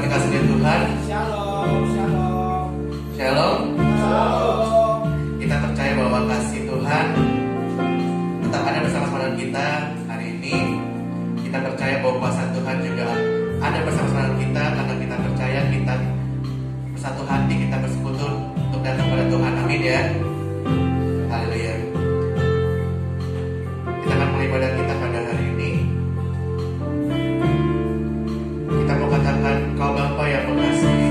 dikasih Tuhan. Shalom, shalom. Shalom. Shalom. Kita percaya bahwa kasih Tuhan tetap ada bersama-sama dengan kita hari ini. Kita percaya bahwa kuasa Tuhan juga ada bersama-sama dengan kita, karena kita percaya kita bersatu hati, kita bersekutu untuk datang pada Tuhan. Amin ya. Haleluya. Kita akan mulai ibadah kita pada hari ini. Kita mau katakan, Kau Bapa yang mengasihi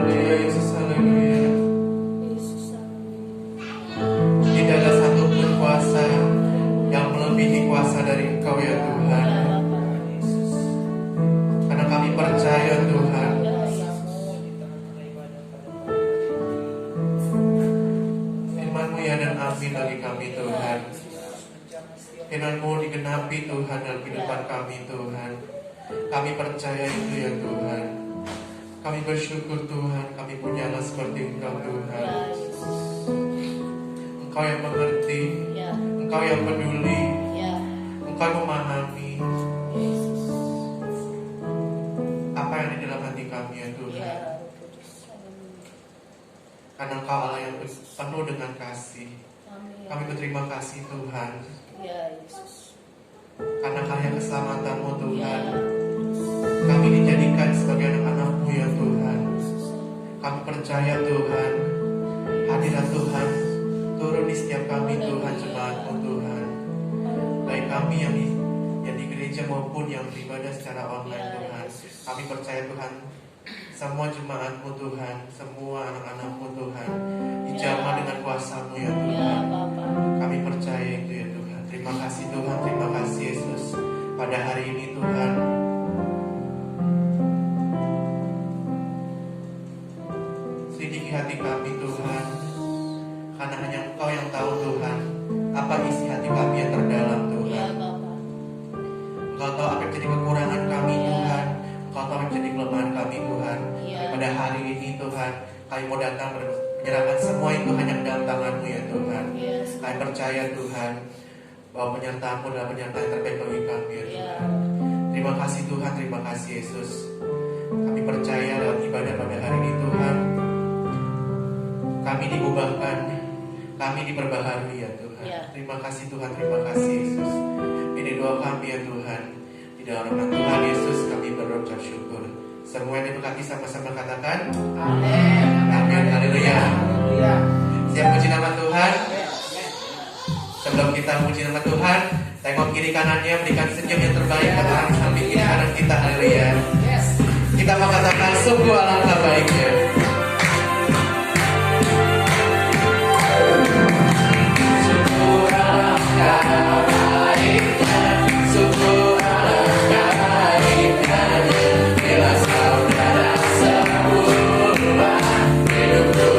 Haleluya Yesus, haleluya. Tidak ada satupun kuasa yang melebihi kuasa dari Engkau ya Tuhan. Karena kami percaya Tuhan, firman-Mu ya dan amin bagi kami Tuhan. Firman-Mu digenapi Tuhan dalam kehidupan kami Tuhan. Kami percaya itu ya Tuhan. Kami bersyukur Tuhan, kami punyalah seperti Engkau Tuhan. Engkau yang mengerti, Engkau yang peduli, Engkau memahami apa yang di dalam hati kami ya Tuhan. Karena Engkau Allah yang penuh dengan kasih. Kami berterima kasih Tuhan. Karena karya keselamatan-Mu Tuhan, kami dijadikan sebagai anak-anak-Mu ya Tuhan. Kami percaya Tuhan, hadirat Tuhan turun di setiap kami Tuhan, jemaat-Mu Tuhan. Baik kami yang di gereja maupun yang beribadah secara online Tuhan. Kami percaya Tuhan, semua jemaat-Mu Tuhan, semua anak-anak-Mu Tuhan dijamah dengan kuasa-Mu ya Tuhan. Kami percaya itu ya Tuhan. Terima kasih Tuhan, terima kasih Yesus. Pada hari ini Tuhan, selidiki hati kami Tuhan, karena hanya Engkau yang tahu Tuhan apa isi hati kami yang terdalam Tuhan. Engkau tahu apa yang jadi kekurangan kami Tuhan, Engkau tahu apa yang jadi kelemahan kami Tuhan. Pada hari ini Tuhan, kami mau datang menyerahkan semua itu hanya ke dalam tangan-Mu ya Tuhan. Kami percaya Tuhan bahwa penyertaan-Mu adalah penyertaan yang terbaik bagi kami ya Tuhan. Terima kasih Tuhan, terima kasih Yesus. Kami percaya dalam ibadah pada hari ini Tuhan, kami diubahkan, kami diperbaharui ya Tuhan. Terima kasih Tuhan, terima kasih Yesus. Ini doa kami ya Tuhan. Di dalam nama Tuhan Yesus kami berucap syukur. Semua yang diberkati sama-sama katakan Amin. Amin, haleluya. Haleluya. Siap puji nama Tuhan. Sebelum kita puji nama Tuhan, tengok kiri kanannya, berikan senyum yang terbaik kepada orang di samping kiri kanan kita, haleluya. Kita mau katakan sungguh alangkah baiknya. Sungguh alangkah baiknya, sungguh alangkah baiknya, bila saudara semua hidupku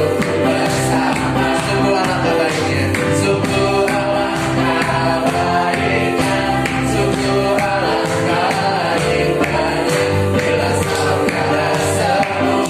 bersama. Sungguh alangkah baiknya, sungguh alangkah baiknya, sungguh alangkah baiknya, bila saudara semua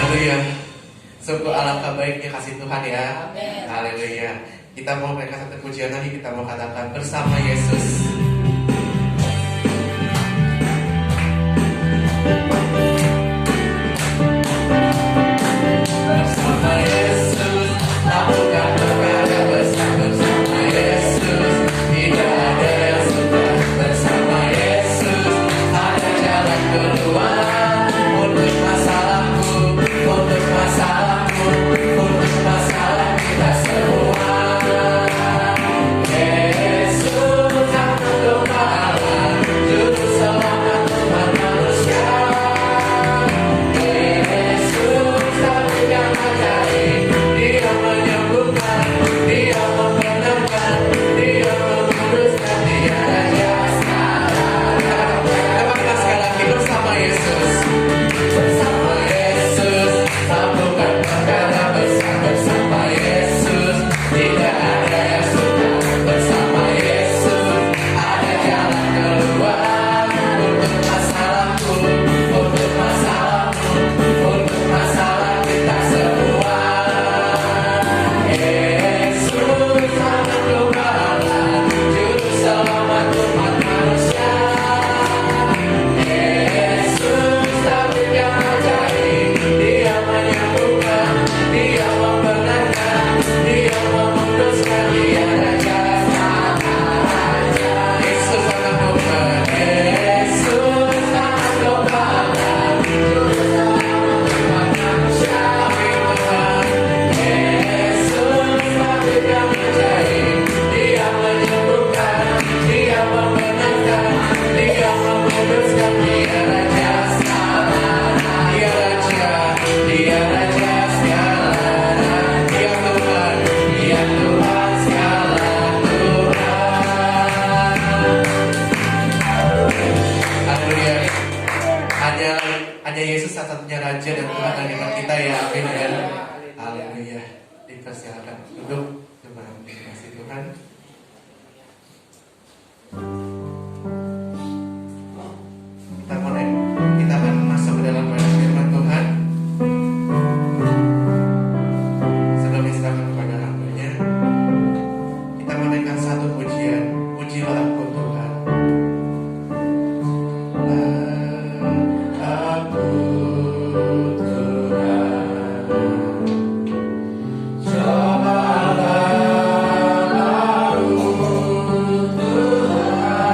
Haleluya. Sungguh alangkah baiknya kasih Tuhan ya. Amin. Haleluya. Kita mau mereka satu pujian lagi, kita mau katakan bersama Yesus. Bersama Yesus, lakukan perkara besar bersama Yesus. Tidak ada yang sukar bersama Yesus. Ada jalan keluar untuk masalahku, untuk masalahmu, untuk masalah kita semua. Yesus Sang Gembala, Juru Selamat umat manusia. Yesus tabib yang ajaib, Dia menyembuhkan, Dia membenarkan, Dia menguduskan, Dia Raja Salam. Kita sekali lagi bersama Yesus. Bersama Yesus, lakukan perkara besar bersama Yesus. Tidak ada yang sukar bersama Yesus. Ada jalan keluar untuk masalahku, untuk masalahmu, untuk masalah kita semua. Yesus Sang Gembala, Juru Selamat umat manusia. Yesus tabib yang ajaib, Dia menyembuhkan, Dia membenarkan, Dia menguduskan, Dia Raja Raja. Yesus Sang Gembala, Yesus Sang Gembala, Juru Selamat umat manusia. Amin Tuhan. Yesus tabib yang ajaib, Dia menyembuhkan, Dia membenarkan, Dia menguduskan, Dia Raja Salam. Dia Raja, Dia Raja segala. Dia Tuhan, Dia Tuhan segala Tuhan. Haleluya. Hanya Yesus satu-satunya Raja dan Tuhan dari iman kita ya. Amin ya. Haleluya. Dipersilakan duduk. Terima kasih Tuhan. Kita akan masuk ke dalam firman Tuhan. Sebelum diserahkan kepada hamba-Nya, kita menaikkan satu pujian. Pujilah Aku Tuhan. Aku Tuhan, cobalah aku Tuhan.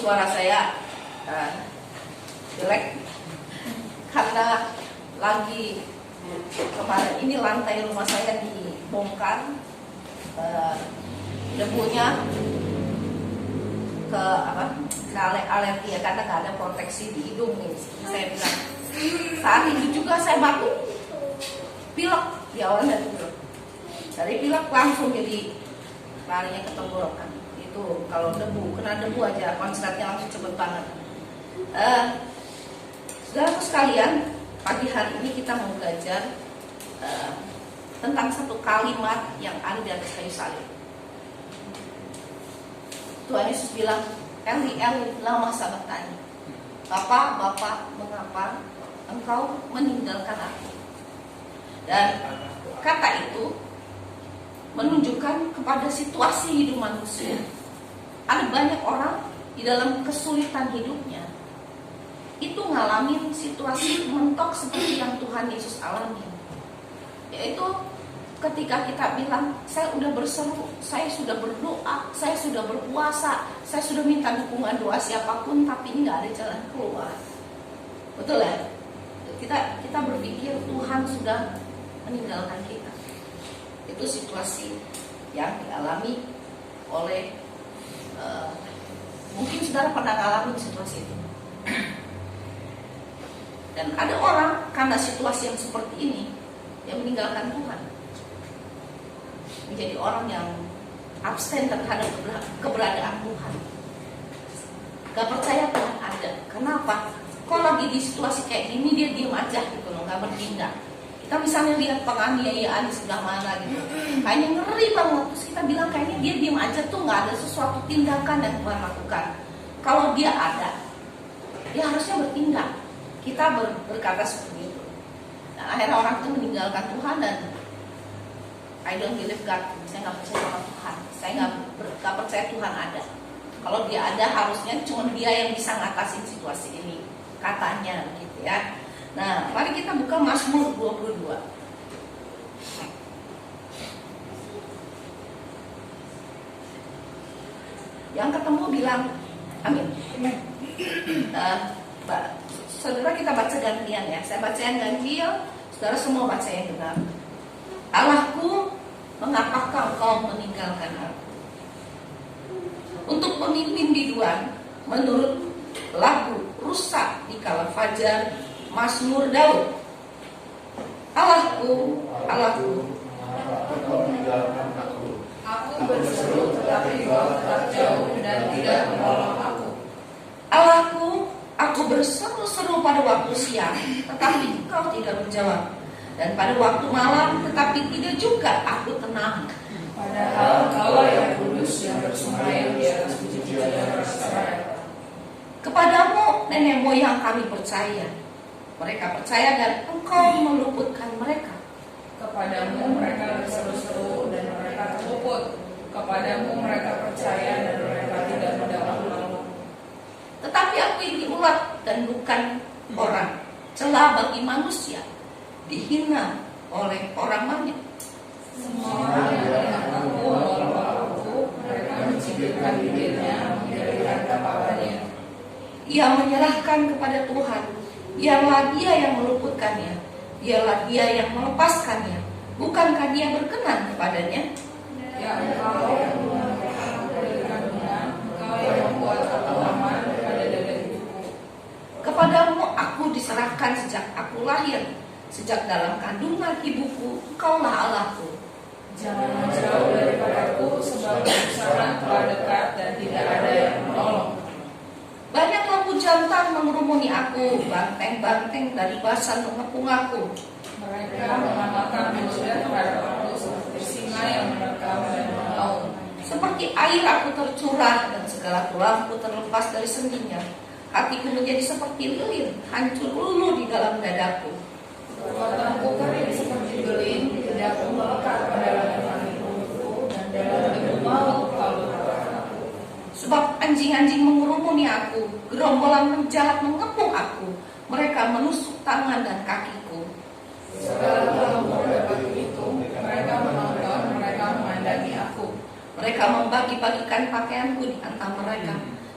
suara saya jelek karena lagi kemarin ini lantai rumah saya dibongkar, debunya ke alergi ya, karena nggak ada proteksi di hidung nih. Saya bilang saat ini juga saya batuk, pilek di awalnya pilek, dari pilek langsung jadi larinya ke tenggorokan. Itu kalau debu, kena debu aja konsletnya langsung cepet banget. Saudaraku sekalian, pagi hari ini kita mau belajar tentang satu kalimat yang ada di atas kayu salib. Tuhan Yesus bilang, Eli, Eli, lama sabachthani. Bapa, Bapa, mengapa engkau meninggalkan aku? Dan kata itu menunjukkan kepada situasi hidup manusia. Ada banyak orang di dalam kesulitan hidupnya itu ngalamin situasi mentok seperti yang Tuhan Yesus alami, yaitu ketika kita bilang, saya sudah berseru, saya sudah berdoa, saya sudah berpuasa, saya sudah minta dukungan doa siapapun, tapi nggak ada jalan keluar. Betul ya? Kita berpikir Tuhan sudah meninggalkan kita. Itu situasi yang dialami oleh mungkin saudara pernah ngalamin situasi itu. Dan ada orang karena situasi yang seperti ini yang meninggalkan Tuhan, menjadi orang yang absen terhadap keberadaan Tuhan, gak percaya Tuhan ada. Kenapa? Kok lagi di situasi kayak gini dia diam aja gitu loh, gak bertindak. Kita misalnya lihat penganiayaan di sebelah mana gitu, kayaknya ngeri banget, terus kita bilang kayaknya dia diam aja tuh, gak ada sesuatu tindakan yang Tuhan lakukan. Kalau dia ada, dia harusnya bertindak. Kita berkata seperti itu. Dan akhirnya orang itu meninggalkan Tuhan dan I don't believe God. Saya nggak percaya sama Tuhan. Saya nggak percaya Tuhan ada. Kalau dia ada, harusnya cuma dia yang bisa ngatasin situasi ini. Katanya gitu ya. Nah, mari kita buka Mazmur 22. Yang ketemu bilang, amin. Saudara kita baca gantian ya. Saya baca yang ganjil, saudara semua baca yang benar. Allahku, mengapakah engkau meninggalkan aku? Untuk pemimpin biduan, menurut lagu rusak di kala fajar, Mazmur Daud. Allahku, Allahku, aku berseru tetapi engkau tetap jauh dan tidak menolong aku. Allahku, aku berseru-seru pada waktu siang, tetapi engkau tidak menjawab. Dan pada waktu malam, tetapi tidak juga aku tenang. Padahal Engkau yang kudus yang bersemayam di atas puji-pujian Saraya. Kepadamu nenek moyang kami percaya. Mereka percaya dan engkau meluputkan mereka. Kepadamu mereka berseru-seru dan mereka terluput. Kepadamu mereka percaya dan mereka tidak mendapat menolong. Tetapi aku ini ulat dan bukan orang, celah bagi manusia, dihina oleh orang banyak. Semua orang yang melihat aku menolong aku, mereka mencibirkan bibirnya, menjadikan kepalanya. Ia menyerahkan kepada Tuhan. Dialah dia yang meluputkannya. Dialah dia yang melepaskannya. Bukankah dia berkenan kepadanya? Ya Engkau yang mengampuni aku dari kandungan, Engkau yang membuat aku aman pada dada ibuku. Kepadamu aku diserahkan sejak aku lahir. Sejak dalam kandungan ibuku, Engkaulah Allahku. Jangan menjauh daripadaku, sebab kesusahan telah dekat dan tidak ada yang menolong. Banyak lampu jantan mengerumuni aku, banteng-banteng dari basan mengepung aku. Mereka mengamalkan manusia terhadap aku seperti singa yang menerkam dan mengaum. Seperti air aku tercurah dan segala tulangku terlepas dari sendinya. Hatiku menjadi seperti lilin, hancur luluh di dalam dadaku. Kekuatanku kering seperti belin, lidahku melekat pada lengan ibuku, dan dalam debu maut kau letakkan aku. Sebab anjing-anjing mengurumuni aku, gerombolan penjahat mengepung aku. Mereka menusuk tangan dan kakiku. Segala kelompok bagi itu, mereka menonton, mereka memandangi aku. Mereka membagi-bagikan pakaianku di antara mereka,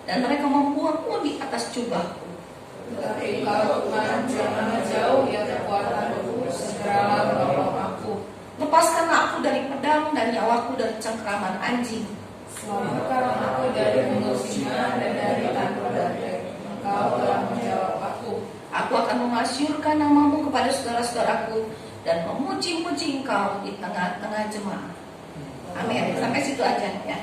dan mereka membuangmu di atas jubahku. Tetapi engkau Tuhan janganlah jauh ya kekuatanku, segeralah menolong aku. Lepaskanlah aku dari pedang dan nyawaku dari cengkraman anjing. Selamatkan aku dari mulut singa dan dari tanduk banteng. Engkau telah menjawab aku. Aku akan memasyurkan namamu kepada saudara-saudaraku dan memuji-muji engkau di tengah-tengah jemaah. Amin. Sampai situ aja ya.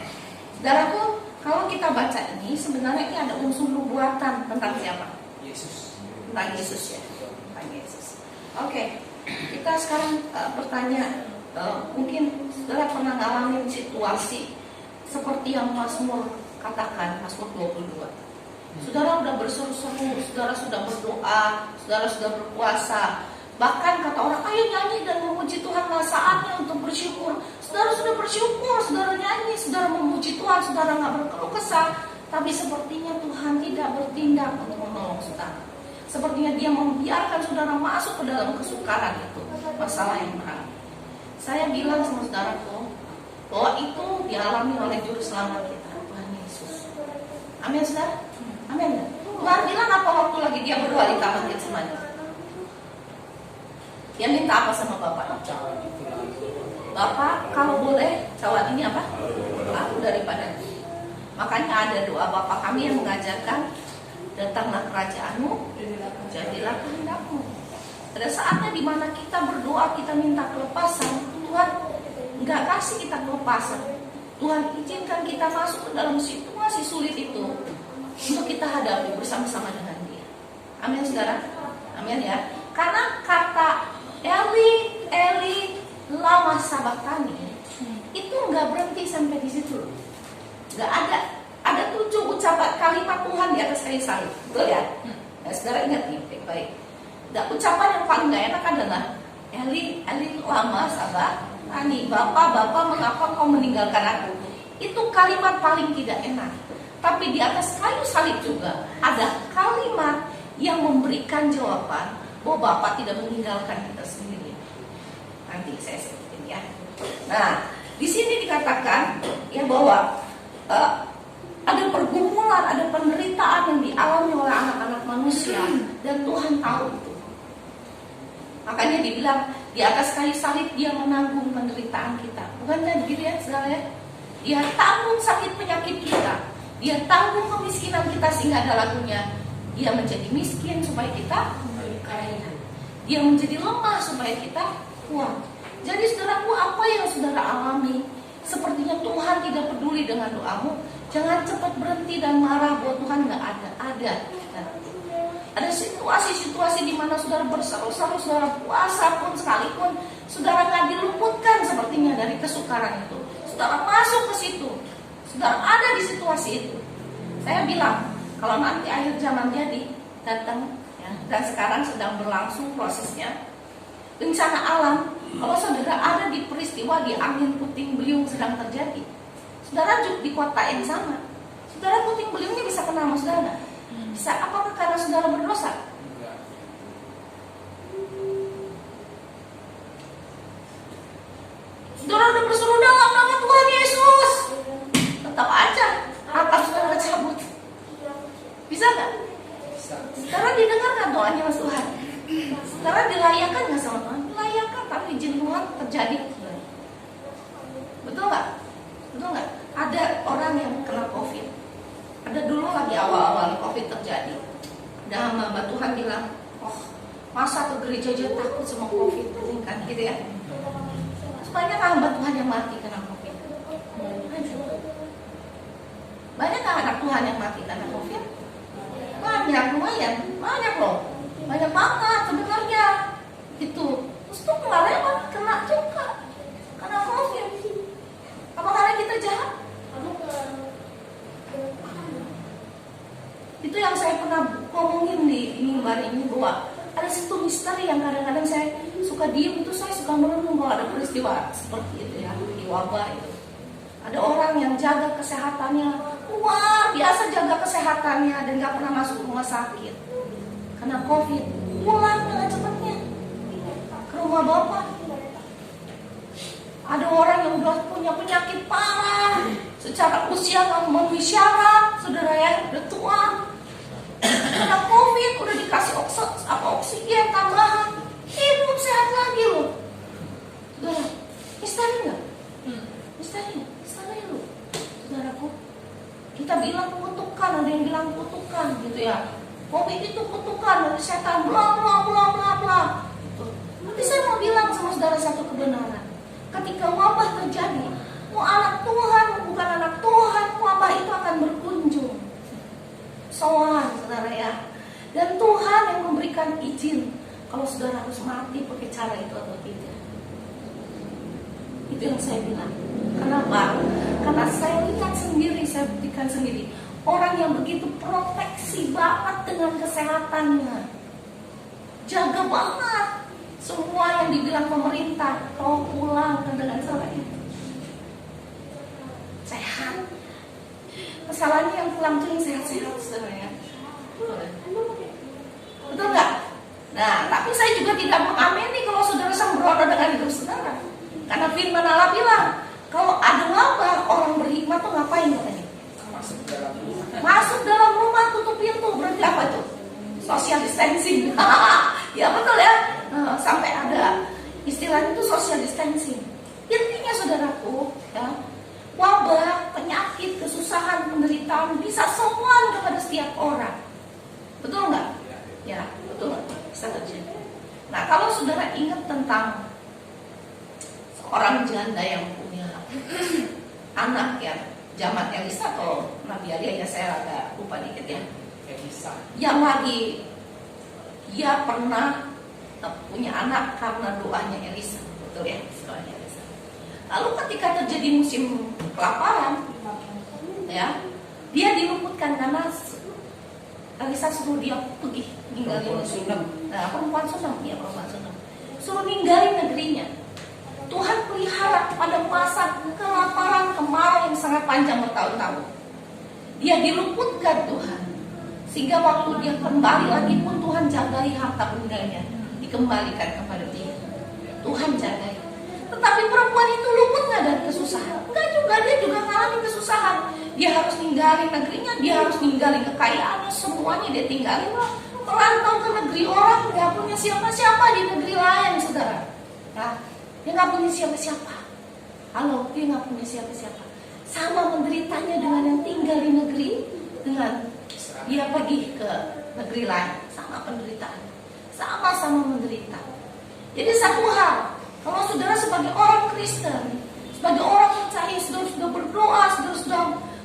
Saudaraku, kalau kita baca ini sebenarnya ini ada unsur nubuatan tentang siapa? Yesus. Tentang Yesus ya. Tentang Yesus. Oke, kita sekarang bertanya, mungkin saudara pernah ngalamin situasi seperti yang Mazmur katakan, Mazmur 22. Saudara sudah berseru-seru, saudara sudah berdoa, saudara sudah berpuasa. Bahkan kata orang, ayo nyanyi dan memuji Tuhan, lah saatnya untuk bersyukur. Saudara sudah bersyukur, saudara nyanyi, saudara memuji Tuhan, saudara nggak berkeluh kesah. Tapi sepertinya Tuhan tidak bertindak untuk menolong saudara. Sepertinya Dia membiarkan saudara masuk ke dalam kesukaran itu, masalah yang berat. Saya bilang sama saudaraku, bahwa itu dialami oleh Juru Selamat kita, Tuhan Yesus. Amin, saudara? Amin. Tuhan bilang apa waktu lagi Dia berdoa di taman Getsemani? Dia minta apa sama Bapak? Bapak, kalau boleh, cawan ini apa? Aku daripada. Makanya ada doa Bapak kami yang mengajarkan, datanglah kerajaanmu, jadilah kehendakmu. Ada saatnya di mana kita berdoa, kita minta kelepasan, Tuhan nggak kasih kita kelepasan. Tuhan izinkan kita masuk ke dalam situasi sulit itu untuk kita hadapi bersama-sama dengan Dia. Amin, saudara. Amin ya. Karena kata Eli, Eli, lama sabachthani itu nggak berhenti sampai di situ. Nggak ada. Ada 7 ucapan kalimat Tuhan di atas kayu salib. Betul ya? Nah, saudara ingat nih, baik-baik. Dan ucapan yang paling nggak enak adalah Eli, Eli, lama sabachthani. Bapak, mengapa kau meninggalkan aku? Itu kalimat paling tidak enak. Tapi di atas kayu salib juga ada kalimat yang memberikan jawaban bahwa Bapak tidak meninggalkan kita sendiri. Nanti saya sebutin ya. Nah, di sini dikatakan ya bahwa ada pergumulan, ada penderitaan yang dialami oleh anak-anak manusia dan Tuhan tahu itu. Makanya dibilang di atas kayu salib Dia menanggung penderitaan kita. Bukan kan begitu ya, saudara ya? Dia tanggung sakit penyakit kita. Dia tanggung kemiskinan kita sehingga ada lagunya. Dia menjadi miskin supaya kita menjadi kaya. Dia menjadi lemah supaya kita kuat. Jadi saudaraku, apa yang saudara alami, sepertinya Tuhan tidak peduli dengan doamu. Jangan cepat berhenti dan marah bahwa Tuhan nggak ada. Ada situasi-situasi di mana saudara berseru-seru, saudara puasa pun sekalipun, saudara nggak diluputkan sepertinya dari kesukaran itu. Saudara masuk ke situ, saudara ada di situasi itu. Saya bilang, kalau nanti akhir zaman jadi datang, ya, dan sekarang sedang berlangsung prosesnya, bencana alam. Kalau saudara ada di peristiwa di angin puting beliung sedang terjadi, saudara di kota yang sama, saudara puting beliungnya bisa kena sama saudara nggak? Bisa. Apakah karena saudara berdosa? Saudara udah berseru dalam nama Tuhan Yesus, tetap aja atap saudara cabut. Bisa nggak? Saudara didengar nggak doanya Mas Tuhan? Saudara dilayakan nggak sama Tuhan? Dilayakan, tapi izin Tuhan terjadi. Betul nggak? Betul nggak? Ada orang yang kena COVID. Ada dulu lagi awal-awal COVID terjadi. Dan hamba Tuhan bilang, oh masa ke gereja aja takut sama COVID, kan gitu ya? Banyak hamba Tuhan yang mati karena COVID. Banyak anak Tuhan yang mati karena COVID. Banyak, lumayan, banyak loh, banyak banget sebenarnya. Itu terus tuh nggak lewat, kena juga karena COVID. Apa karena kita jahat? Itu yang saya pernah ngomongin di mimbar ini, bahwa ada satu misteri yang kadang-kadang saya suka diem, itu saya suka merenung kalau ada peristiwa seperti itu ya, di wabah itu. Ada orang yang jaga kesehatannya, luar biasa jaga kesehatannya dan gak pernah masuk rumah sakit karena COVID, pulang dengan cepatnya ke rumah Bapak. Ada orang yang udah punya penyakit parah secara usia nggak memenuhi syarat, saudara ya, udah tua, kena COVID, udah dikasih oksigen tambahan, hidup sehat lagi loh. Saudara, misteri nggak? Misteri loh, saudaraku. Kita bilang kutukan, ada yang bilang kutukan gitu ya. COVID itu kutukan dari setan, bla bla bla bla bla. Tapi saya mau bilang sama saudara satu kebenaran. Ketika wabah terjadi, mau anak Tuhan, bukan anak Tuhan, wabah itu akan berkunjung. Soal saudara ya. Dan Tuhan yang memberikan izin kalau saudara harus mati pakai cara itu atau tidak. Itu yang saya bilang. Kenapa? Karena saya lihat sendiri, saya buktikan sendiri. Orang yang begitu proteksi banget dengan kesehatannya, jaga banget semua yang dibilang pemerintah, kau pulang dengan cara itu sehat. Masalahnya yang pulang tuh yang sehat-sehat sebenarnya. Betul nggak? Nah, tapi saya juga tidak mengamini kalau saudara sembrono dengan hidup saudara. Karena firman Allah bilang, kalau ada wabah, orang berhikmat tuh ngapain katanya? Masuk dalam rumah, tutup pintu. Berarti apa itu? Social distancing. Ya betul ya. Sampai ada istilahnya itu social distancing. Intinya saudaraku, ya, wabah, penyakit, kesusahan, penderitaan bisa sowan kepada setiap orang. Betul nggak? Ya, betul. Bisa terjadi. Nah, kalau saudara ingat tentang seorang janda yang punya anak ya, zaman Elisa atau Nabi Elia, ya saya agak lupa dikit ya. Yang lagi dia pernah punya anak karena doanya Elisa, betul ya, doanya Elisa. Lalu ketika terjadi musim kelaparan, ya, dia diluputkan karena Elisa suruh dia pergi ninggalin perempuan Sunam, ya perempuan Sunam, suruh ninggalin negerinya. Tuhan pelihara pada masa kelaparan kemarau yang sangat panjang bertahun-tahun. Dia diluputkan Tuhan, sehingga waktu dia kembali lagi pun Tuhan jagai harta bendanya, dikembalikan kepada dia. Tuhan jagai. Tetapi perempuan itu luput nggak dari kesusahan? Enggak juga, dia juga mengalami kesusahan. Dia harus ninggalin negerinya, dia harus ninggalin kekayaannya, semuanya dia tinggalin. Merantau ke negeri orang, nggak punya siapa-siapa di negeri lain, saudara. Nah, dia nggak punya siapa-siapa. Halo, dia nggak punya siapa-siapa. Sama menderitanya dengan yang tinggal di negeri, dengan dia pergi ke negeri lain, sama penderitaan, sama-sama menderita. Jadi satu hal, kalau saudara sebagai orang Kristen, sebagai orang percaya, saudara sudah berdoa, saudara sudah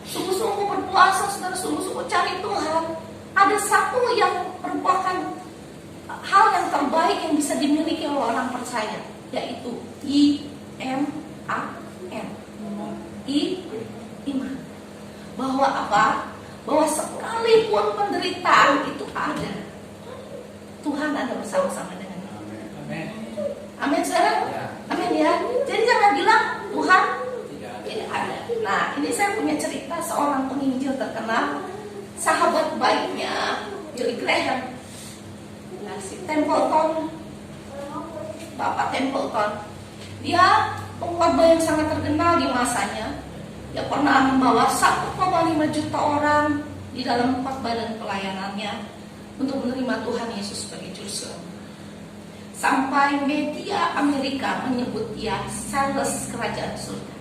sungguh-sungguh berpuasa, saudara sungguh-sungguh cari Tuhan, ada satu yang merupakan hal yang terbaik yang bisa dimiliki oleh orang percaya, yaitu iman. Iman. Bahwa apa? Bahwa sekalipun penderitaan itu ada, Tuhan ada bersama-sama dengan kita. Amin, saudara? Amin ya. Jadi jangan bilang Tuhan tidak ada. Nah, ini saya punya cerita seorang penginjil terkenal, sahabat baiknya Billy Graham, si Templeton, Bapak Templeton. Dia pengkhotbah yang sangat terkenal di masanya. Dia pernah membawa 1,5 juta orang di dalam khotbah dan pelayanannya untuk menerima Tuhan Yesus sebagai juru selamat. Sampai media Amerika menyebut dia sales kerajaan surga.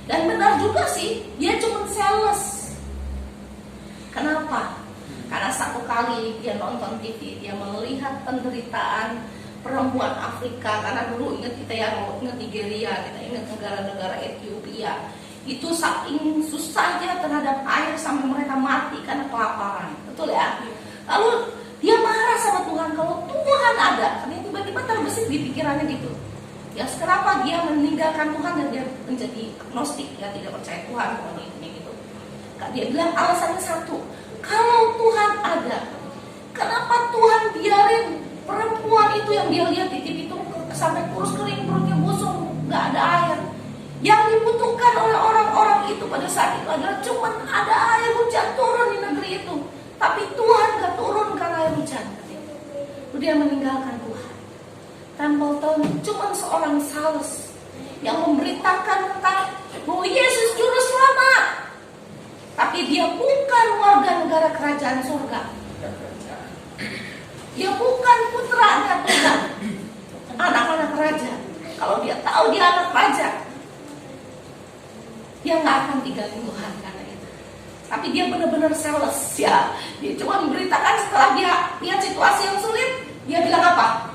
Dan benar juga sih, dia cuma sales. Kenapa? Karena satu kali dia nonton TV, dia melihat penderitaan perempuan Afrika. Karena dulu ingat kita ya, ingat Nigeria, kita ingat negara-negara Ethiopia. Itu saking susahnya terhadap air sampai mereka mati karena kelaparan. Betul ya? Lalu dia marah sama Tuhan, kalau Tuhan ada, karena tiba-tiba terbesit di pikirannya gitu. Ya kenapa dia meninggalkan Tuhan dan dia menjadi agnostik, ya tidak percaya Tuhan, pokoknya gitu. Dia bilang alasannya satu, kalau Tuhan ada, kenapa Tuhan biarin perempuan itu yang dia lihat di TV itu sampai kurus kering, perutnya busung, nggak ada air. Yang dibutuhkan oleh orang-orang itu pada saat itu adalah cuma ada air hujan turun di negeri itu. Tapi Tuhan gak turunkan air hujan. Lalu dia meninggalkan Tuhan. Templeton cuma seorang sales yang memberitakan tentang bahwa Yesus juru kerajaan surga. Dia bukan putranya Tuhan, anak-anak raja. Kalau dia tahu dia anak raja, dia nggak akan tinggalin Tuhan karena itu. Tapi dia benar-benar sales ya. Dia cuma memberitakan setelah dia lihat situasi yang sulit, dia bilang apa?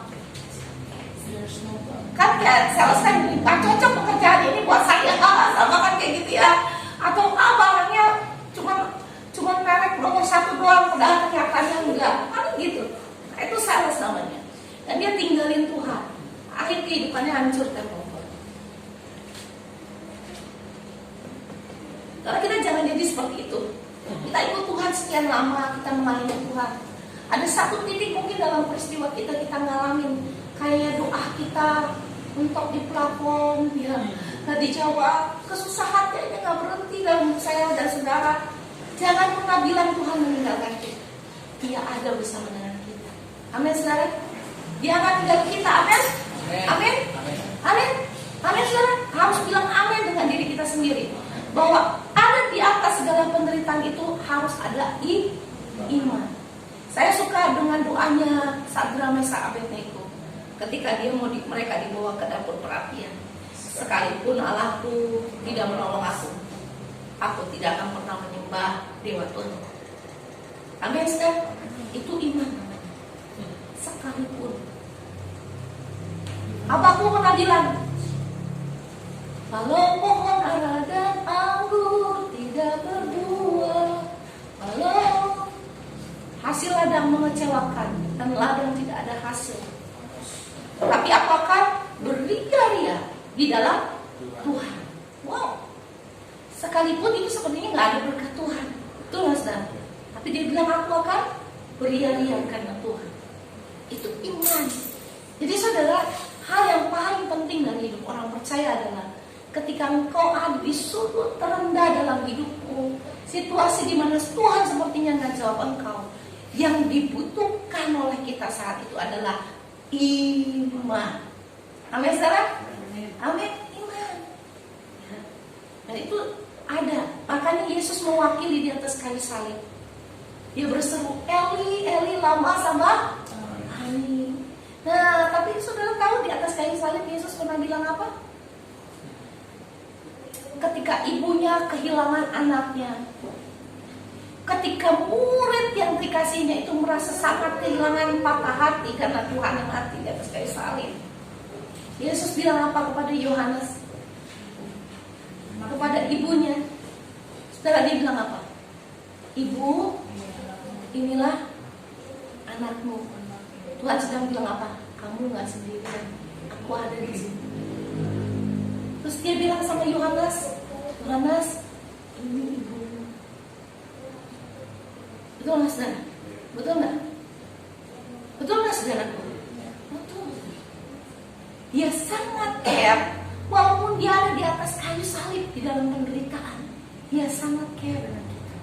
Kan kayak sales kan nggak cocok pekerjaan ini buat saya, sama kan kayak gitu ya. Atau barangnya cuma merek nomor 1 doang, padahal kenyataannya enggak, kan gitu. Nah, itu sales namanya. Dan dia tinggalin Tuhan, akhir kehidupannya hancur teman-teman. Karena kita jangan jadi seperti itu. Kita ikut Tuhan sekian lama, kita melayani Tuhan. Ada satu titik mungkin dalam peristiwa kita ngalamin kayak doa kita untuk di plafon, ya, nggak dijawab, kesusahan kayaknya nggak berhenti dalam saya dan saudara. Jangan pernah bilang Tuhan meninggalkan kita. Dia ada bersama dengan kita. Amin, saudara. Dia akan tinggal kita. Amin. Amin. Amin. Amin, saudara. Harus bilang amin dengan diri kita sendiri. Bahwa ada di atas segala penderitaan itu harus ada iman. Saya suka dengan doanya Sadra Mesak Abednego ketika mereka dibawa ke dapur perapian. Sekalipun Allahku tidak menolong aku tidak akan pernah menyembah dewa Tuhan. Amin, saudara. Itu iman namanya. Sekalipun. Apaku pernah bilang, kalau pohon ara dan anggur tidak berbuah, kalau hasil ladang mengecewakan dan ladang tidak ada hasil, tapi apakah beria-ria di dalam Tuhan? Wow. Sekalipun itu sepertinya nggak ada berkat Tuhan, betul mas Dan? Tapi dia bilang aku akan beria-ria karena Tuhan. Itu iman. Jadi saudara, hal yang paling penting dari hidup orang percaya adalah ketika engkau ada di sudut terendah dalam hidupmu, situasi di mana Tuhan sepertinya nggak jawab engkau, yang dibutuhkan oleh kita saat itu adalah iman. Amin, saudara? Amin. Iman. Dan itu ada. Makanya Yesus mewakili di atas kayu salib. Dia berseru, Eli, Eli, lama sabachthani. Nah, tapi saudara tahu di atas kayu salib Yesus pernah bilang apa? Ketika ibunya kehilangan anaknya, ketika murid yang dikasihnya itu merasa sangat kehilangan, patah hati karena Tuhan yang mati di atas kayu salib, Yesus bilang apa kepada Yohanes? Kepada ibunya. Saudara, dia bilang apa? Ibu, inilah anakmu. Tuhan sedang bilang apa? Kamu gak sendirian, aku ada di sini. Terus dia bilang sama Yohanes, Yohanes, ini ibumu. Betul nggak, saudara? Betul nggak? Betul nggak, saudara? Betul. Dia sangat care, walaupun dia ada di atas kayu salib di dalam penderitaan, dia sangat care dengan kita.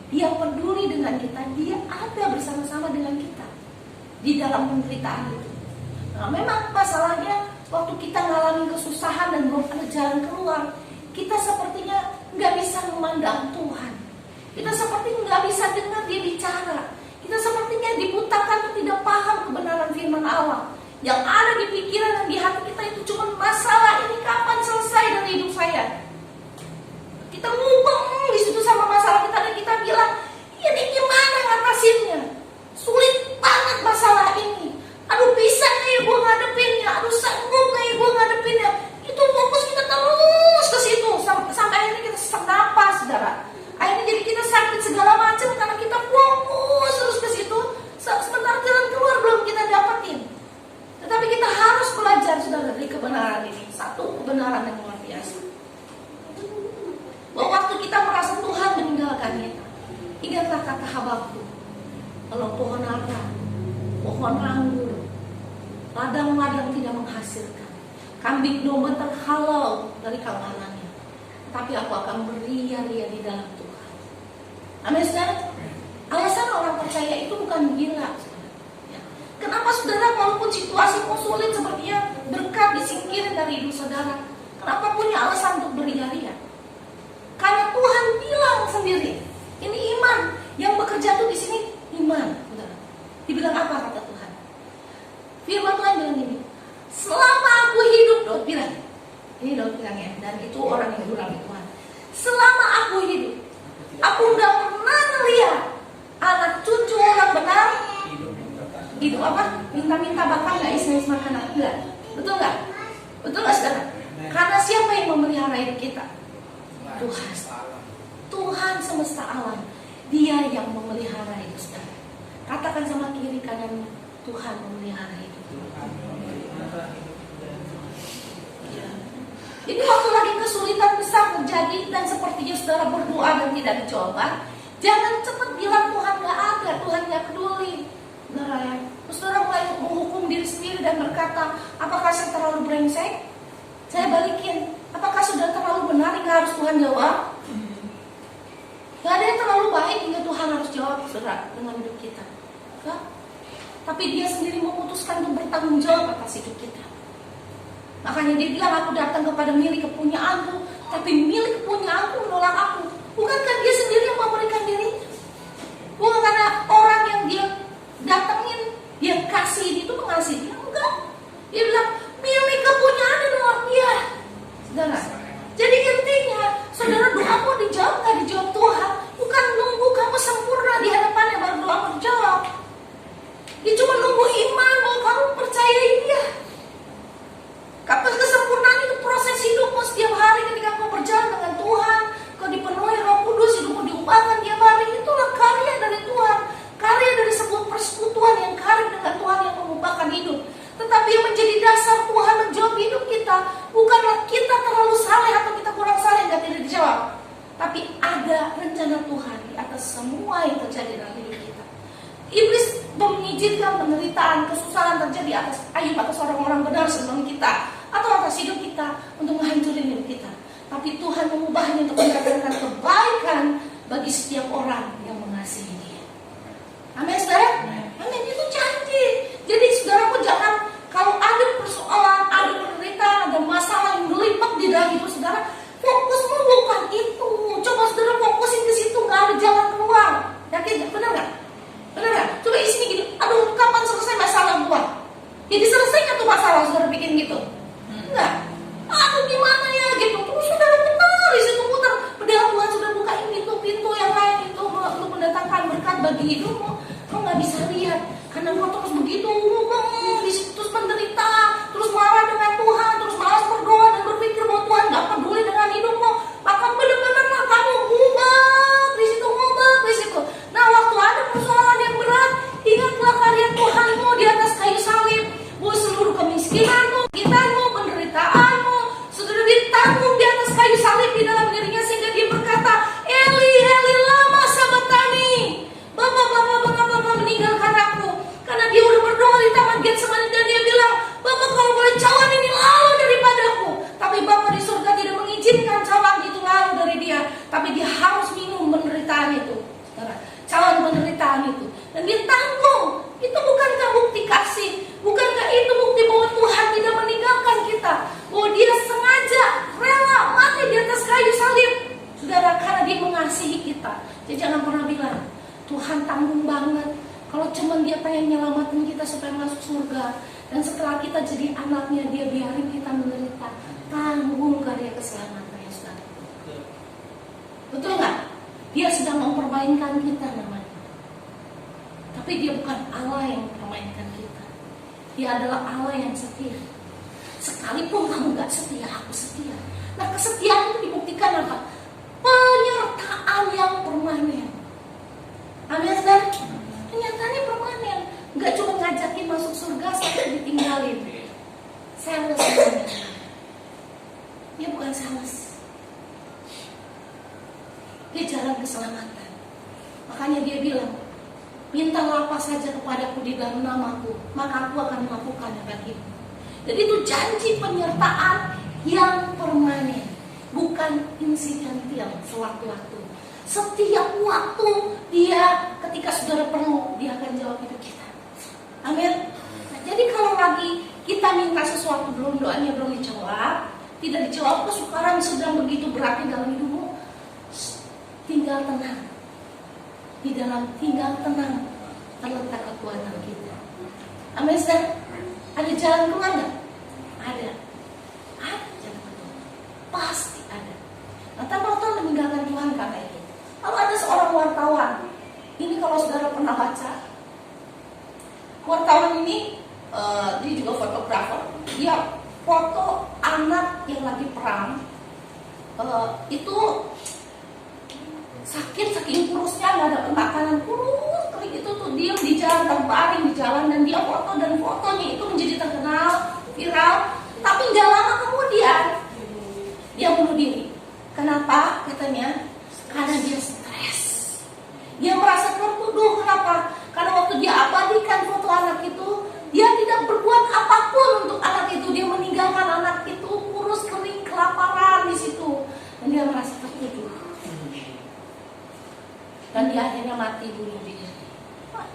Dia peduli dengan kita, dia ada bersama-sama dengan kita di dalam penderitaan itu. Nah, memang masalahnya waktu kita mengalami kesusahan dan belum ada jalan keluar, kita sepertinya nggak bisa memandang Tuhan. Kita seperti nggak bisa dengar dia bicara. Kita sepertinya dibutakan atau tidak paham kebenaran firman Allah. Yang ada di pikiran dan di hati kita itu cuma masalah ini kapan selesai dari hidup saya. Kita ngubeng di situ sama masalah kita dan kita bilang, ini gimana ngatasinnya? Sulit banget masalah ini. Aduh, bisa nggak ya gue ngadepinnya? Aduh, sanggup nggak ya gue ngadepinnya? Itu fokus kita terus ke situ sampai akhirnya kita sesak napas, saudara. Akhirnya jadi kita sakit segala macam karena kita fokus terus ke situ. Sebentar jalan keluar belum kita dapetin. Tetapi kita harus belajar, saudara, dari kebenaran ini. Satu kebenaran yang luar biasa. Bahwa waktu kita merasa Tuhan meninggalkan kita, ingatlah kata Habakuk. Kalau pohon ara, pohon anggur, ladang-ladang tidak menghasilkan, kambing domba terhalau dari kawanannya, tapi aku akan beria-ria di dalam Tuhan. Amin, saudara. Alasan orang percaya itu bukan gila, saudara. Ya. Kenapa saudara walaupun situasi sulit sepertinya berkat disingkirin dari hidup saudara, kenapa punya alasan untuk beria-ria? Karena Tuhan bilang sendiri, ini iman yang bekerja tuh di sini Tuhan. Selama aku hidup, aku nggak pernah melihat anak cucu orang benar hidup apa? Minta-minta bahkan nggak isi makanan, enggak. Betul nggak? Betul nggak saudara? Karena siapa yang memelihara hidup kita? Tuhan. Tuhan semesta alam. Dia yang memelihara hidup saudara. Katakan sama kiri kanannya, Tuhan memelihara hidup. Jadi waktu lagi kesulitan besar terjadi dan sepertinya saudara berdoa dan tidak dijawab, jangan cepat bilang Tuhan gak ada, Tuhan gak peduli. Saudara ya, saudara mulai menghukum diri sendiri dan berkata, apakah saya terlalu brengsek? Saya balikin, apakah sudah terlalu benar hingga harus Tuhan jawab? Gak ada yang terlalu baik hingga Tuhan harus jawab saudara dengan hidup kita. Gak? Tapi dia sendiri memutuskan untuk bertanggung jawab atas hidup kita. Makanya dia bilang, aku datang kepada milik kepunyaanku, tapi milik kepunyaanku menolak aku. Bukankah dia sendiri yang memberikan dirinya? Bukan karena orang yang dia datengin, dia kasih itu mengasihi dia, enggak. Dia bilang, milik kepunyaan menolak dia. Saudara, jadi intinya, saudara doamu dijawab nggak dijawab Tuhan, bukan nunggu kamu sempurna di hadapannya baru doamu dijawab. Dia cuma nunggu iman bahwa kamu percayai dia. Kapan kesempurnaan itu proses hidupmu setiap hari ketika kau berjalan dengan Tuhan, kau dipenuhi Roh Kudus, hidupmu diubahkan tiap hari. Itulah karya dari Tuhan, karya dari sebuah persekutuan yang karib dengan Tuhan yang mengubahkan hidup. Tetapi yang menjadi dasar Tuhan menjawab hidup kita bukanlah kita terlalu saleh atau kita kurang saleh dan tidak dijawab, tapi ada rencana Tuhan di atas semua yang terjadi dalam hidup kita. Iblis mengizinkan penderitaan, kesusahan terjadi atas Ayub, atas orang-orang benar sebelum kita, atau atas hidup kita untuk menghancurin hidup kita. Tapi Tuhan mengubahnya untuk mendatangkan kebaikan bagi setiap orang yang mengasihi Dia. Amin, saudara? Amin, itu janji. Jadi saudaraku jangan, kalau ada persoalan, ada penderitaan, ada masalah yang melimpah di dalam hidup saudara, fokusmu bukan itu. Coba saudara fokusin ke situ, nggak ada jalan keluar. Yakin? Benar nggak? Benar nggak? Coba isinya gini, aduh kapan selesai masalah gua? Jadi selesai nggak tuh masalah saudara bikin gitu? Enggak. Aduh gimana ya gitu. Terus saudara putar di situ putar. Padahal Tuhan sudah bukain pintu-pintu yang lain itu untuk mendatangkan berkat bagi hidupmu. Kau nggak bisa lihat karena kau terus begitu di situ terus menderita, terus marah dengan Tuhan, terus malas berdoa dan berpikir bahwa Tuhan nggak peduli dengan hidupmu. Maka benar-benarlah kamu ngubah di situ. Nah waktu ada persoalan yang berat, ingatlah karya Tuhanmu di atas kayu salib. Bahwa seluruh kemiskinanmu, penderitaanmu sudah ditanggung di atas kayu salib di dalam dirinya, sehingga dia berkata, Eli, Eli lama sabachthani. Bapak meninggalkan aku. Karena dia udah berdoa di taman Getsemani dan dia bilang, Bapak kalau boleh cawan ini lalu daripadaku. Tapi Bapak di surga tidak mengizinkan cawan itu lalu dari dia, tapi dia harus minum penderitaan itu. Cawan penderitaan itu. Dan dia tanggung. Itu bukankah bukti kasih? Bukankah itu bukti bahwa Tuhan tidak meninggalkan kita? Bahwa dia sengaja rela mati di atas kayu salib, saudara, karena dia mengasihi kita. Jadi jangan pernah bilang, Tuhan tanggung banget. Kalau cuma dia pengen nyelamatin kita supaya masuk surga, dan setelah kita jadi anaknya, dia biarin kita menderita. Tanggung karya keselamatannya, saudara. Betul nggak? Dia sedang mempermainkan kita namanya. Tapi dia bukan Allah yang mempermainkan kita. Dia adalah Allah yang setia. Sekalipun kamu gak setia, aku setia. Nah kesetiaan itu dibuktikan apa? Penyertaan yang permanen. Amin, saudara? Penyertaannya permanen. Gak cuma ngajakin masuk surga sampai ditinggalin. Sales. Dia bukan sales. Dia jalan keselamatan. Makanya dia bilang, mintalah apa saja kepadaku di dalam namaku, maka aku akan melakukannya bagimu. Jadi itu janji penyertaan yang permanen, bukan insidental sewaktu-waktu. Setiap waktu dia, ketika saudara perlu, dia akan jawab hidup kita. Amin. Nah, jadi kalau lagi kita minta sesuatu doanya belum dijawab, tidak dijawab, kesukaran sedang begitu berat di dalam hidupmu, tinggal tenang. Di dalam tinggal tenang terletak kekuatan kita. Amin, saudara. Ada jalan keluar nggak? Ada jalan keluar. Pasti ada. Nah, saudara pernah baca, wartawan ini dia juga fotografer, dia foto anak yang lagi perang, itu sakit saking kurusnya, nggak ada makanan, kurus kering itu tuh diam di jalan, terbaring di jalan, dan dia foto, dan fotonya itu menjadi terkenal, viral. Tapi nggak lama kemudian dia bunuh diri. Kenapa? Katanya karena dia stres, dia merasa tertuduh. Kenapa? Karena waktu dia abadikan foto anak itu, dia tidak berbuat apapun untuk anak itu. Dia meninggalkan anak itu kurus kering, kelaparan di situ, dan dia merasa tertuduh. Dan dia akhirnya mati bunuh diri.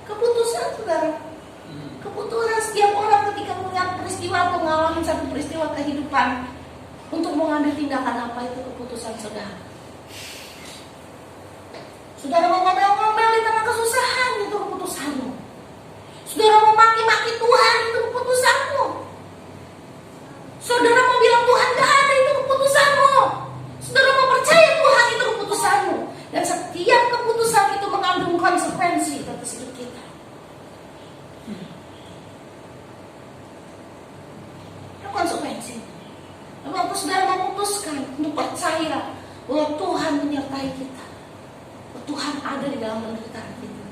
Keputusan, saudara. Keputusan setiap orang ketika melihat peristiwa atau mengalami satu peristiwa kehidupan untuk mengambil tindakan apa, itu keputusan saudara. Saudara mau ngomel-ngomel di tengah kesusahan, itu keputusanmu. Saudara mau maki-maki Tuhan, itu keputusanmu. Saudara mau bilang Tuhan gak ada, itu keputusanmu. Saudara mau percaya Tuhan, itu keputusanmu. Dan setiap keputusan itu mengandung konsekuensi atas hidup kita. Ada konsekuensi. Dan waktu saudara memutuskan untuk percaya bahwa Tuhan menyertai kita, bahwa Tuhan ada di dalam penderitaan kita,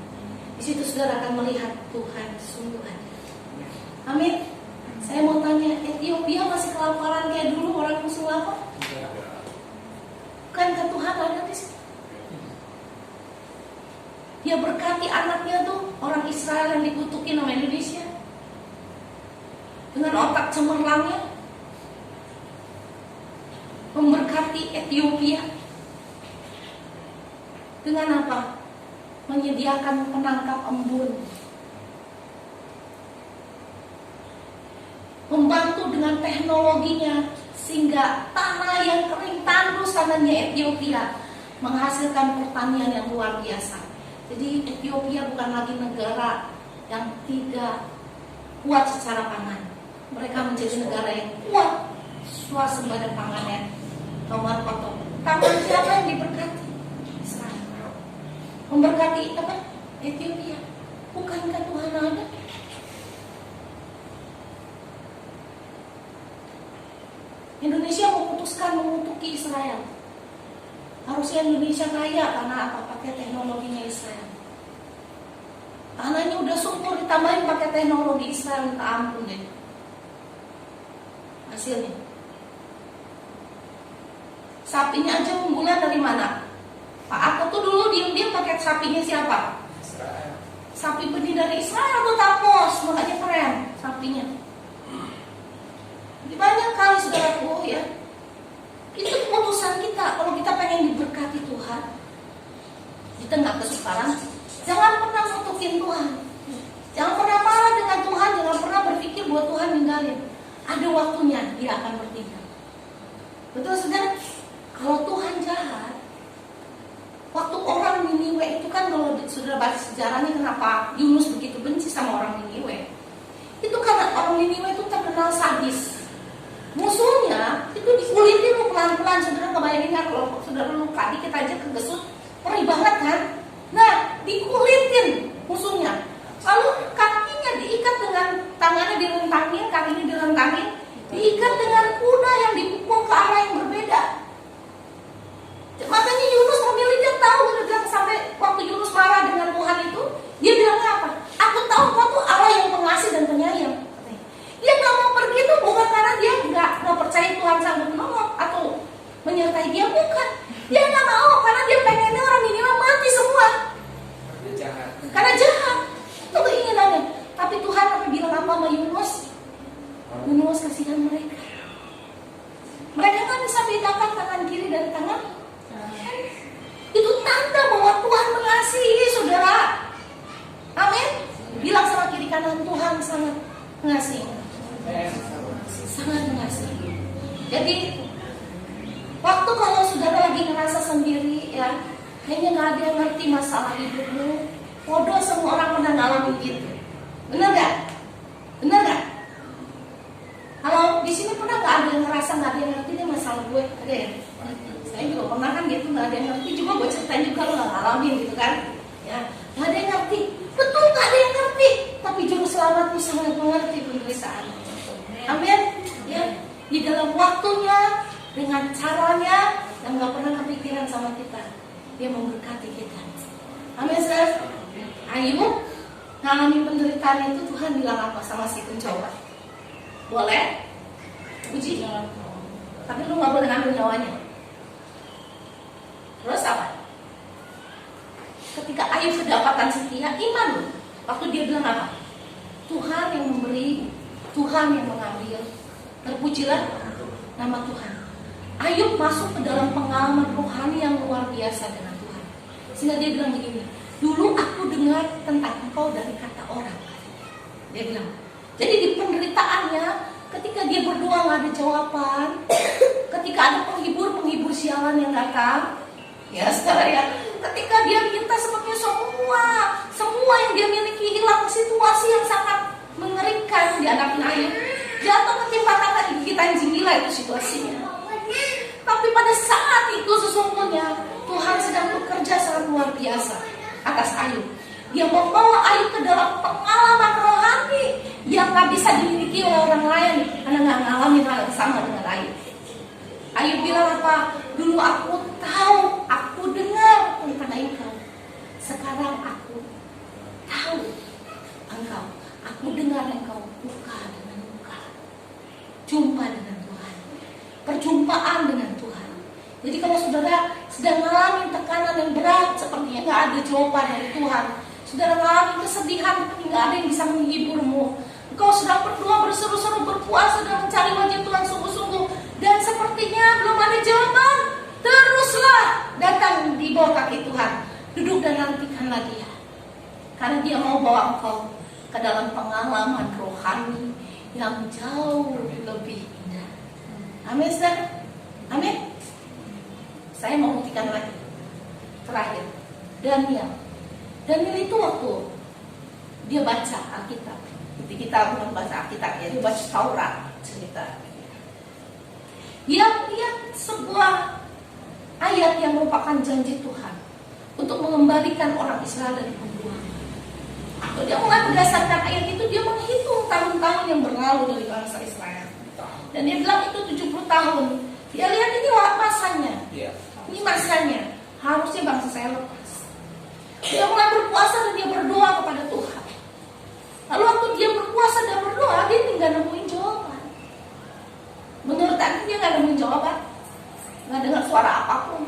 di situ saudara akan melihat Tuhan sungguh ada. Amin. Saya mau tanya, Ethiopia masih kelaparan kayak dulu orang musuh lapar? Bukankah Tuhan ada di situ? Dia berkati anaknya tuh, orang Israel yang dikutukin sama Indonesia, dengan otak cemerlangnya, memberkati Ethiopia dengan apa? Menyediakan penangkap embun, membantu dengan teknologinya sehingga tanah yang kering tandus tanahnya Ethiopia menghasilkan pertanian yang luar biasa. Jadi Ethiopia bukan lagi negara yang tidak kuat secara pangan. Mereka menjadi negara yang kuat swasembada pangannya. Nomor foto. Tangan siapa yang diberkati? Israel. Memberkati apa? Ethiopia. Bukankah Tuhan ada? Indonesia memutuskan mengutuki Israel. Harusnya Indonesia kaya karena apa? Pakai teknologinya Israel. Tanahnya udah subur, ditambahin pakai teknologi Israel, minta ampun deh. Hasilnya, sapinya aja unggulan dari mana? Pak Ato tuh dulu diam-diam pakai sapinya siapa? Israel. Sapi benih dari Israel tuh tapos, makanya keren sapinya. Jadi banyak kali saudaraku ya, itu keputusan kita. Kalau kita pengen diberkati Tuhan di tengah kesukaran, jangan pernah ngutukin Tuhan, jangan pernah marah dengan Tuhan, jangan pernah berpikir bahwa Tuhan ninggalin. Ada waktunya dia akan bertindak. Betul saudara? Kalau Tuhan jahat, waktu orang Niniwe itu kan, kalau saudara baca sejarahnya kenapa Yunus begitu benci sama orang Niniwe, itu karena orang Niniwe itu terkenal sadis. Musuhnya itu dikulitin pelan-pelan. Saudara kebayangin kan, kalau saudara luka dikit aja kegesut, perih banget kan? Nah, dikulitin musuhnya. Lalu kakinya diikat dengan tangannya direntangin, kakinya direntangin, diikat dengan kuda yang dipukul ke arah yang berbeda. Makanya Yunus memilih, tahu kan, sampai waktu Yunus marah dengan Tuhan itu, dia bilang apa? Aku tahu kau tuh Allah yang pengasih dan penyayang. Dia nggak mau pergi itu bukan karena dia nggak percaya Tuhan sanggup menolong atau menyertai dia, bukan. Dia nggak mau karena dia pengennya orang ini mati semua. Karena jahat. Itu keinginannya. Tapi Tuhan apa bilang apa sama Yunus? Yunus kasihan mereka. Mereka kan bisa bedakan tangan kiri dan tangan. Itu tanda bahwa Tuhan mengasihi saudara. Amin. Bilang sama kiri kanan, Tuhan sangat mengasihi. Sangat mengasihi. Jadi waktu kalau saudara lagi ngerasa sendiri ya, kayaknya nggak ada yang ngerti masalah hidupmu, bodoh, semua orang pernah ngalamin gitu. Benar nggak? Benar nggak? Kalau di sini pernah nggak ada yang ngerasa nggak ada yang ngerti nih masalah gue? Ada ya? Saya juga pernah kan gitu, nggak ada yang ngerti. Juga gue ceritain juga lo nggak ngalamin gitu kan? Ya, nggak ada yang ngerti selamatmu sangat mengerti penderitaan. Amin. Ya, di dalam waktunya, dengan caranya yang nggak pernah kepikiran sama kita, dia memberkati kita. Amin, saudara. Ayub ngalamin penderitaan itu, Tuhan bilang apa sama si pencoba? Boleh uji, tapi lu nggak boleh ngambil nyawanya. Terus apa? Ketika Ayub kedapatan setia, iman lu. Waktu dia bilang apa? Tuhan yang memberi, Tuhan yang mengambil. Terpujilah nama Tuhan. Ayub masuk ke dalam pengalaman rohani yang luar biasa dengan Tuhan. Sehingga dia bilang begini, dulu aku dengar tentang engkau dari kata orang. Dia bilang, jadi di penderitaannya, ketika dia berdoa nggak ada jawaban, ketika ada penghibur sialan yang datang, ya saudara ya, ketika dia minta sepertinya semua yang dia miliki hilang, situasi yang sangat mengerikan dihadapi Ayub, jatuh ketimpa kata gigit anjing gila itu situasinya. Tapi pada saat itu sesungguhnya Tuhan sedang bekerja sangat luar biasa atas Ayub. Dia membawa Ayub ke dalam pengalaman rohani yang gak bisa dimiliki oleh orang lain karena gak ngalamin hal yang sama dengan Ayub. Ayub bilang apa? Dulu aku tahu, aku dengar tentang engkau. Sekarang aku tahu engkau. Aku dengar engkau muka dengan muka. Jumpa dengan Tuhan. Perjumpaan dengan Tuhan. Jadi kalau saudara sedang mengalami tekanan yang berat, sepertinya gak ada jawaban dari Tuhan, saudara mengalami kesedihan, tapi gak ada yang bisa menghiburmu, engkau sedang berdoa, berseru-seru, berpuasa dan mencari wajah Tuhan sungguh-sungguh, dan sepertinya belum ada jawaban, teruslah datang di bawah kaki Tuhan, duduk dan nantikanlah Dia, karena Dia mau bawa engkau ke dalam pengalaman rohani yang jauh lebih indah. Amin, saudara. Amin. Saya mau buktikan lagi. Terakhir, Daniel itu waktu dia baca Alkitab. Jadi kita bukan baca Alkitab ya, dia baca Taurat cerita. Dia lihat sebuah ayat yang merupakan janji Tuhan untuk mengembalikan orang Israel dari pembuangan. Dia mulai berdasarkan ayat itu, dia menghitung tahun-tahun yang berlalu dari bangsa Israel. Dan dia bilang itu 70 tahun. Dia lihat ini masanya. Ini masanya. Harusnya bangsa saya lepas. Dia mulai berpuasa dan dia berdoa kepada Tuhan. Lalu waktu dia berpuasa dan berdoa, dia tinggal nemuin jawaban. Menurut aku dia gak nemuin jawaban, gak dengar suara apapun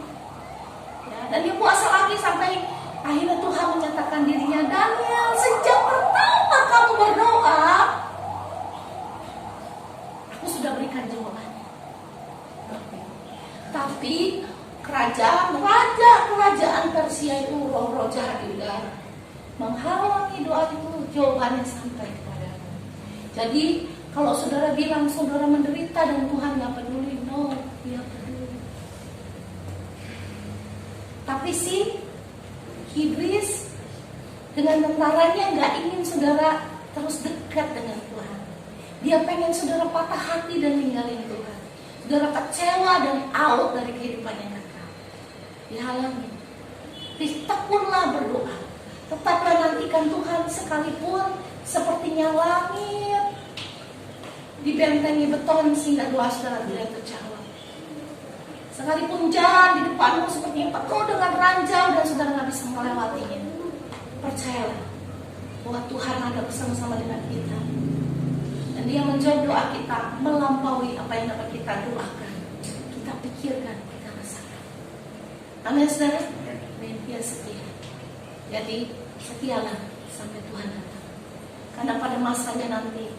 ya, dan dia puasa lagi sampai akhirnya Tuhan menyatakan dirinya, Daniel, sejak pertama kamu berdoa, aku sudah berikan jawabannya. Tapi kerajaan Persia itu roh-roh jahat di udara menghalangi doa itu, jawabannya sampai kepadamu. Jadi kalau saudara bilang saudara menderita dan Tuhan gak peduli, no, Dia peduli. Tapi si iblis dengan tentaranya gak ingin saudara terus dekat dengan Tuhan. Dia pengen saudara patah hati dan ninggalin Tuhan, saudara kecewa dan out dari kehidupan yang kekal. Dihalangi. Tekunlah berdoa, tetaplah nantikan Tuhan, sekalipun sepertinya langit dibentengi beton sehingga doa saudara tidak terjawab. Sekalipun jalan di depanmu sepertinya penuh dengan ranjau dan saudara nggak bisa melewatinya, percayalah bahwa Tuhan ada bersama-sama dengan kita dan Dia menjawab doa kita melampaui apa yang dapat kita doakan, kita pikirkan, kita rasakan. Amin, saudara. Dia setia. Jadi setialah sampai Tuhan datang. Karena pada masanya nanti,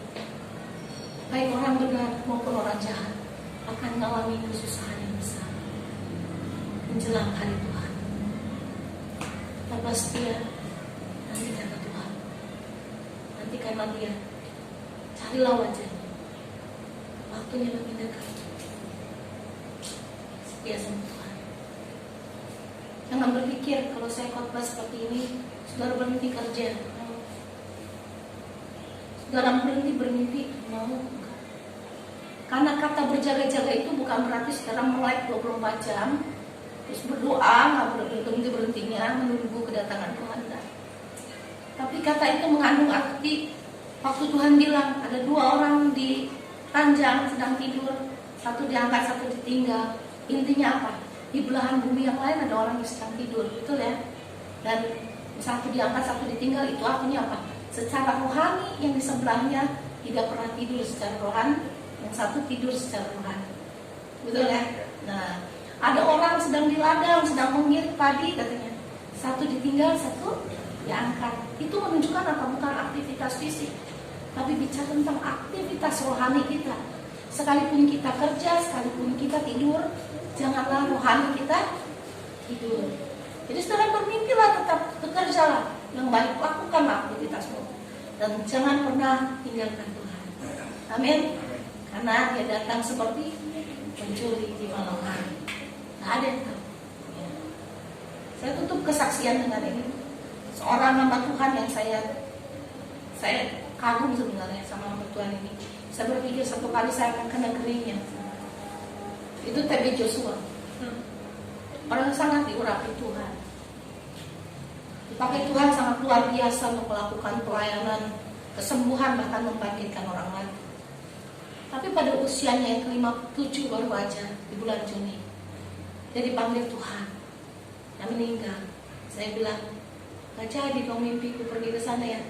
baik orang benar maupun orang jahat akan mengalami kesusahan yang besar menjelang hari Tuhan. Tetaplah setia, nantikanlah Tuhan, nantikanlah Dia, carilah wajahnya. Waktunya lebih dekat. Setia sama Tuhan. Jangan berpikir kalau saya khotbah seperti ini, saudara berhenti kerja. Saudara berhenti mau. Karena kata berjaga-jaga itu bukan berarti saudara melek 24 jam terus berdoa nggak berhentinya menunggu kedatangan Tuhan. Tapi kata itu mengandung arti Waktu Tuhan bilang ada 2 orang di ranjang sedang tidur, satu diangkat, satu ditinggal. Intinya apa? Di belahan bumi yang lain ada orang yang sedang tidur, betul ya? Dan satu diangkat, satu ditinggal, itu artinya apa? Secara rohani yang di sebelahnya tidak pernah tidur secara rohani, yang satu tidur secara rohani, betul ya? Nah, ada orang sedang di ladang, sedang mengirit padi katanya, satu ditinggal, satu diangkat. Itu menunjukkan apa? Bukan aktivitas fisik, tapi bicara tentang aktivitas rohani kita. Sekalipun kita kerja, sekalipun kita tidur, janganlah rohani kita tidur. Jadi saudara bermimpilah, tetap bekerjalah yang baik, lakukanlah aktivitasmu, dan jangan pernah tinggalkan Tuhan. Amin. Karena Dia datang seperti pencuri di malam hari. Nah, ada yang tahu. Ya. Saya tutup kesaksian dengan ini. Seorang hamba Tuhan yang saya kagum sebenarnya sama hamba Tuhan ini. Saya berpikir satu kali saya akan ke negerinya. Itu TB Joshua. Orang sangat diurapi Tuhan. Dipakai Tuhan sangat luar biasa untuk melakukan pelayanan kesembuhan, bahkan membangkitkan orang lain. Tapi pada usianya yang ke-57 baru aja di bulan Juni, dia dipanggil Tuhan dan meninggal. Saya bilang, gak jadi dong mimpiku pergi ke sana ya,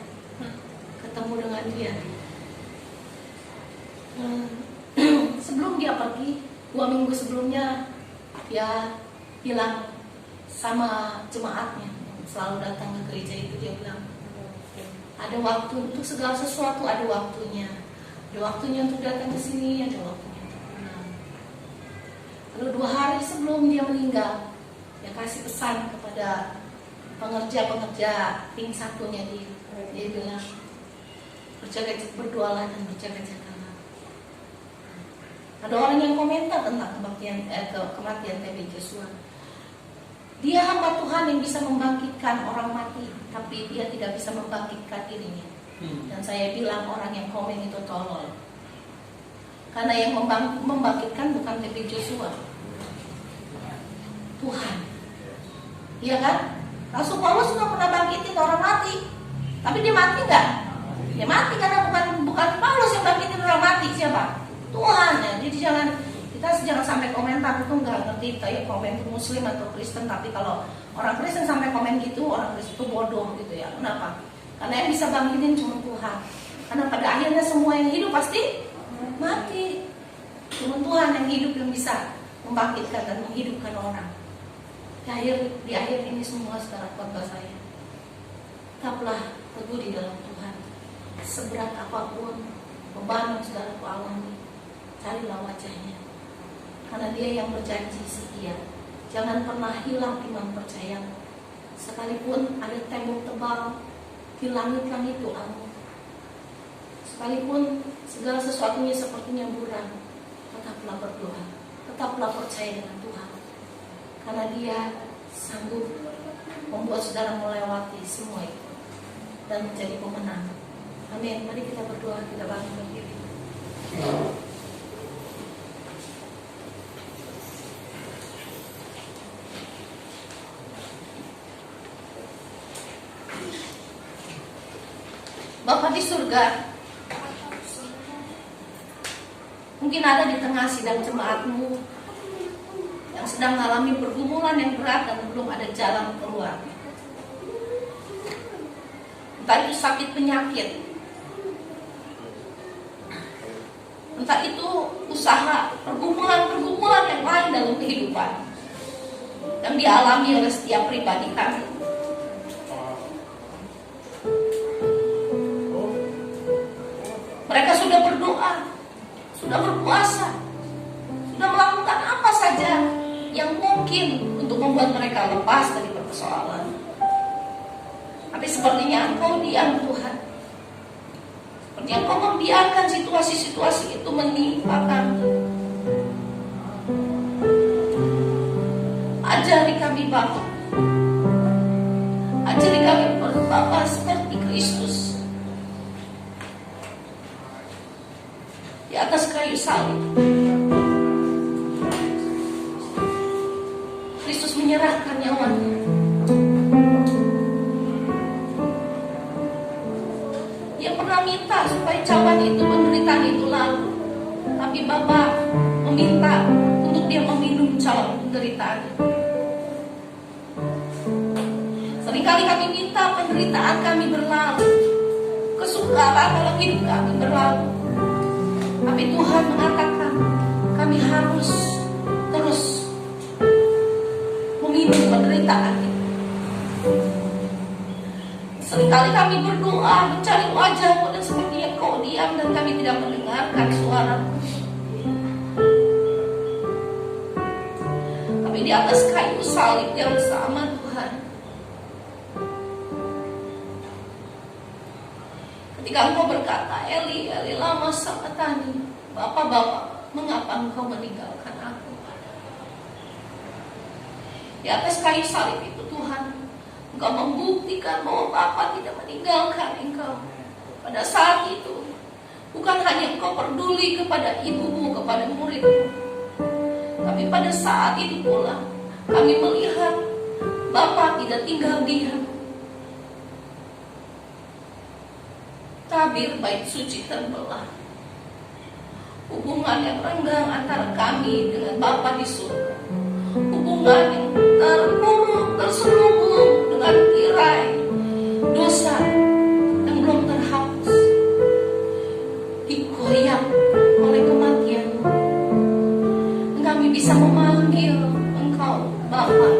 ketemu dengan dia. Sebelum dia pergi, 2 minggu sebelumnya, dia bilang sama jemaatnya yang selalu datang ke gereja itu, dia bilang, ada waktu untuk segala sesuatu, ada waktunya. Ada waktunya untuk datang ke sini, ada waktunya untuk pulang. Lalu 2 hari sebelum dia meninggal, dia kasih pesan kepada pengerja-pengerja tim satunya dia bilang, berdoalah dan berjaga-jagalah. Ada orang yang komentar tentang kematian TB Joshua. Dia hamba Tuhan yang bisa membangkitkan orang mati, tapi dia tidak bisa membangkitkan dirinya. Dan saya bilang orang yang komen itu tolol. Karena yang membangkitkan bukan TB Joshua, Tuhan. Iya kan? Rasul Paulus juga pernah bangkitin orang mati. Tapi dia mati nggak? Dia mati karena bukan Paulus yang bangkitin orang mati. Siapa? Tuhan ya. Jadi kita jangan sampai komentar itu nggak ngerti kayak komen itu Muslim atau Kristen. Tapi kalau orang Kristen sampai komen gitu, orang Kristen itu bodoh gitu ya. Kenapa? Karena yang bisa bangkitin cuma Tuhan. Karena pada akhirnya semua yang hidup pasti mati. Cuma Tuhan yang hidup yang bisa membangkitkan dan menghidupkan orang. Di akhir ini semua sekarang khotbah saya, tetaplah teguh di dalam Tuhan. Seberat apapun beban yang sudah aku alami, carilah wajahnya. Karena Dia yang berjanji setia. Jangan pernah hilang iman percayamu. Sekalipun ada tembok tebal di langit-langit doamu, sekalipun segala sesuatunya sepertinya buram, tetaplah berdoa, tetaplah percaya dengan Tuhan. Karena Dia sanggup membuat saudara melewati semua itu dan menjadi pemenang. Amin. Mari kita berdoa, kita bangkit berdiri. Bapa di surga, mungkin ada di tengah sidang jemaatmu yang sedang mengalami pergumulan yang berat dan belum ada jalan keluar. Entah itu sakit penyakit, entah itu usaha, pergumulan yang lain dalam kehidupan yang dialami oleh setiap pribadi kami. Mereka sudah berdoa, sudah berpuasa, sudah melakukan apa saja yang mungkin untuk membuat mereka lepas dari persoalan. Tapi sepertinya Engkau diam, Tuhan. Sepertinya Engkau membiarkan situasi-situasi itu menimpa kami. Ajari kami Bapa, ajari kami Bapa seperti Kristus di atas kayu salib. Kristus menyerahkan nyawanya. Dia pernah minta supaya cawan itu, penderitaan itu lalu, tapi Bapa meminta untuk dia meminum cawan penderitaan itu. Seringkali kami minta penderitaan kami berlalu, kesukaran dalam hidup kami berlalu, tapi Tuhan mengatakan kami harus terus meminum penderitaan itu. Seringkali kami berdoa mencari wajah-Mu dan sepertinya Kau diam dan kami tidak mendengarkan suara-Mu. Tapi di atas kayu salib yang sama Tuhan, ketika Engkau berkata, Eli, Eli lama sabachthani, Bapa, mengapa Engkau meninggalkan aku? Di atas kayu salib itu Tuhan, Engkau membuktikan bahwa Bapa tidak meninggalkan Engkau. Pada saat itu, bukan hanya Engkau peduli kepada ibumu, kepada muridmu, tapi pada saat itu pula kami melihat Bapa tidak tinggal diam. Tabir bait suci terbelah. Hubungan yang renggang antara kami dengan Bapa di surga, hubungan yang terpuruk, terselubung dengan tirai dosa yang belum terhapus, dikoyak oleh kematian. Kami bisa memanggil Engkau Bapa.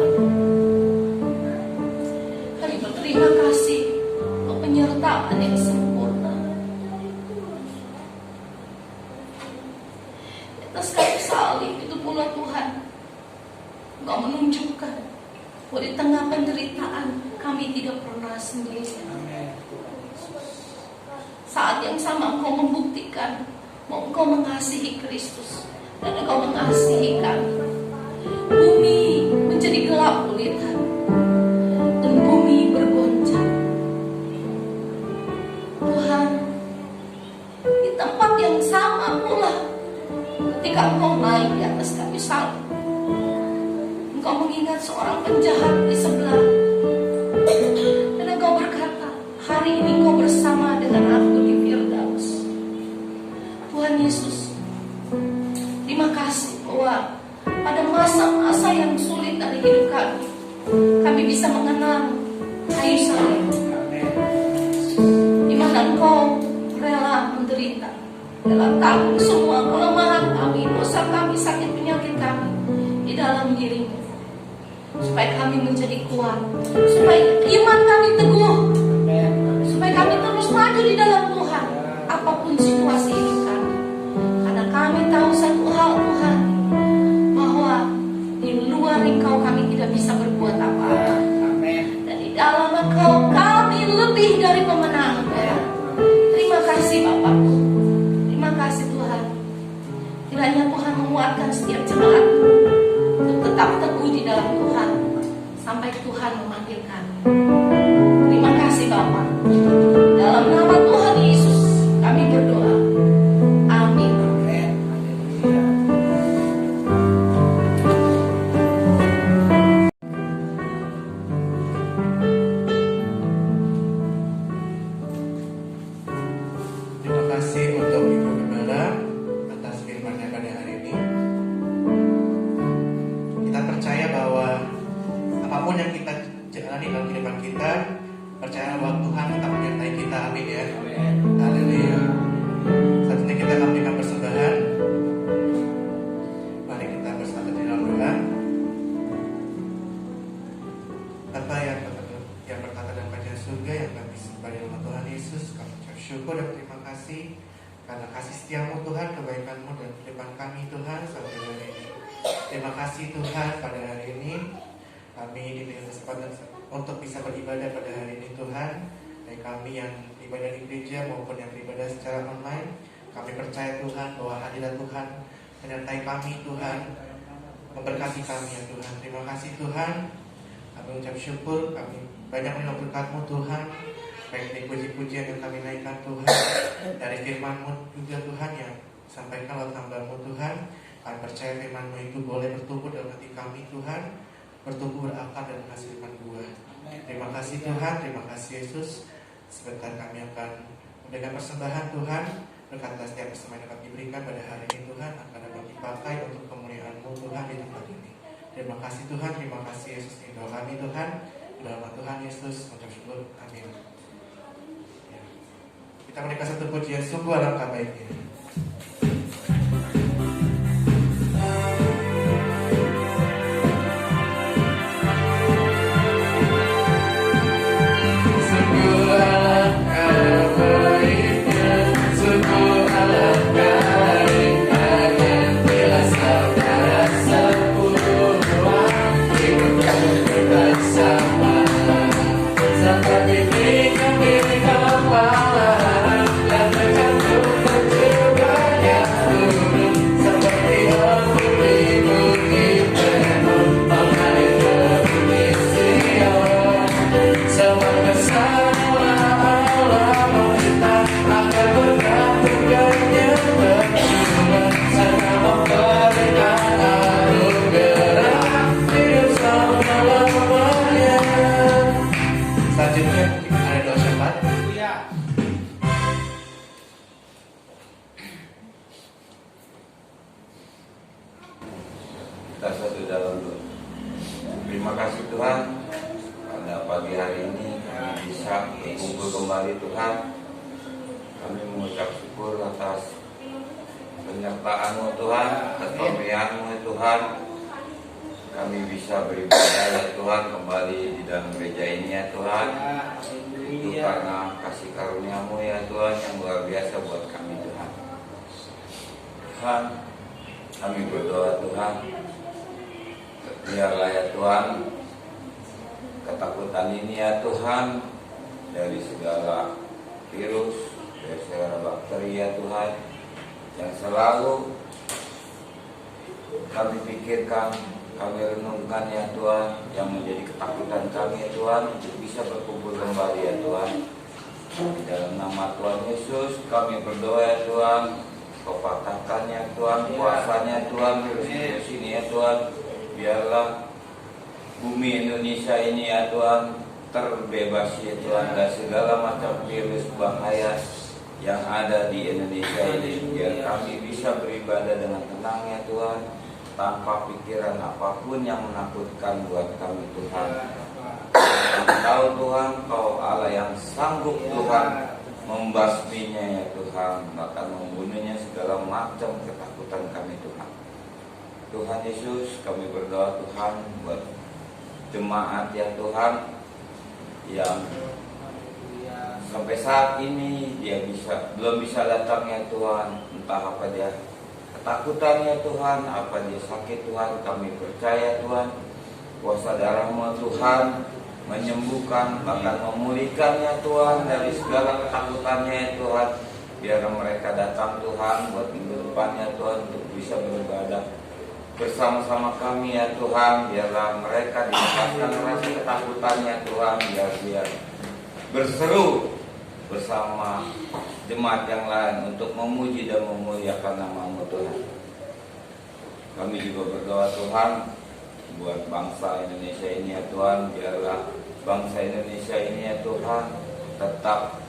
Kami berterima kasih untuk penyertaan yang sempurna. Di atas kayu salib itu pula Tuhan, Engkau menunjukkan bahwa di tengah penderitaan kami tidak pernah sendiri. Saat yang sama Engkau membuktikan bahwa Engkau mengasihi Kristus dan Engkau mengasihi kami. Bumi menjadi gelap gulita dan bumi bergoncang. Tuhan, di tempat yang sama pula ketika Engkau naik di atas kayu salib, Engkau mengingat seorang penjahat di sebelah, dan Engkau berkata, hari ini Engkau bersama dengan aku di Firdaus. Tuhan Yesus, terima kasih bahwa pada masa-masa yang sulit dari hidup kami bisa mengenal kayu salib, di mana Engkau rela menderita, rela tanggung semua kelemahan kami, dosa kami, sakit penyakit kami di dalam diri-Mu, supaya kami menjadi kuat, supaya iman kami teguh, supaya kami terus maju di dalam Tuhan, apapun situasi hidup kami. Karena kami tahu satu hal Tuhan, bahwa di luar Engkau kami tidak bisa berbuat apa-apa, dan di dalam Engkau kami lebih dari pemenang. Terima kasih Bapakku, terima kasih Tuhan. Kiranya Tuhan menguatkan setiap jemaat-Mu untuk tetap teguh di dalam Tuhan sampai Tuhan memanggil kami. Terima kasih Bapa. Dalam nama Tuhan Yesus kami berdoa. Amin. Terima kasih untuk Ibu Gembala atas firman-Nya pada hari ini. Kita percaya bahwa apapun yang kita jalani dalam kehidupan kita, percaya bahwa Tuhan tetap menyertai kita. Amin ya. Haleluya. Saat ini kita akan memberikan persembahan. Mari kita bersatu di dalam doa. Bapa yang berkata dalam kerajaan surga, yang kami sembah di nama Tuhan Yesus, kami ucap syukur dan terima kasih karena kasih setia-Mu Tuhan, kebaikan-Mu dan kehidupan kami Tuhan sampai hari ini. Terima kasih Tuhan, pada hari ini kami diberi kesempatan untuk bisa beribadah pada hari ini Tuhan. Baik kami yang beribadah di gereja maupun yang beribadah secara online, kami percaya Tuhan bahwa hadirat Tuhan menyertai kami Tuhan, memberkati kami ya Tuhan. Terima kasih Tuhan. Kami ucap syukur, kami banyak menolak berkat-Mu Tuhan, baik dari puji-pujian yang kami naikkan Tuhan, dari firman-Mu juga Tuhan yang sampaikan lewat hamba-Mu Tuhan. Kami percaya firman-Mu itu boleh bertumbuh dalam hati kami Tuhan, bertumbuh berakar dan menghasilkan buah. Terima kasih Tuhan, terima kasih Yesus. Sebentar kami akan Dengan persembahan Tuhan, berkatlah setiap persembahan yang dapat diberikan pada hari ini Tuhan akan dapat dipakai untuk kemuliaan-Mu Tuhan di tempat ini. Terima kasih Tuhan, terima kasih Yesus di doa kami Tuhan. Dalam nama Tuhan Yesus, mengucap syukur. Amin. Ya. Kita menaikkan satu pujian, sungguh alangkah baiknya. Kita satu dalam doa. Terima kasih Tuhan, pada pagi hari ini kami bisa berkumpul kembali Tuhan. Kami mengucap syukur atas penyertaan-Mu Tuhan, atas pemberian-Mu Tuhan. Kami bisa beribadah ya Tuhan kembali di dalam gereja ini ya Tuhan. Itu karena kasih karunia-Mu ya Tuhan yang luar biasa buat kami Tuhan. Tuhan, kami berdoa Tuhan, biarlah ya Tuhan ketakutan ini ya Tuhan dari segala virus, dari segala bakteri ya Tuhan yang selalu kami pikirkan, kami renungkan ya Tuhan, yang menjadi ketakutan kami ya Tuhan untuk bisa berkumpul kembali ya Tuhan. Di dalam nama Tuhan Yesus kami berdoa ya Tuhan, Kau patahkan ya Tuhan kuasanya Tuhan virus ini ya Tuhan. Biarlah bumi Indonesia ini ya Tuhan terbebas ya Tuhan dari segala macam virus bahaya yang ada di Indonesia ini. Biar kami bisa beribadah dengan tenang ya Tuhan, tanpa pikiran apapun yang menakutkan buat kami Tuhan. Kami tahu Tuhan Kau Allah yang sanggup Tuhan membasminya ya Tuhan, bahkan membunuhnya segala macam ketakutan kami Tuhan. Tuhan Yesus, kami berdoa Tuhan buat jemaat ya Tuhan yang sampai saat ini dia belum bisa datang ya Tuhan, entah apa dia ketakutannya Tuhan, apa dia sakit Tuhan. Kami percaya Tuhan kuasa darah-Mu Tuhan menyembuhkan, bahkan memulihkannya Tuhan dari segala ketakutannya ya Tuhan. Biar mereka datang Tuhan buat minggu depannya Tuhan untuk bisa beribadah bersama-sama kami ya Tuhan. Biarlah mereka dilepaskan rasa ketakutannya Tuhan, biar berseru bersama jemaat yang lain untuk memuji dan memuliakan nama-Mu Tuhan. Kami juga berdoa Tuhan buat bangsa Indonesia ini ya Tuhan. Biarlah bangsa Indonesia ini ya Tuhan tetap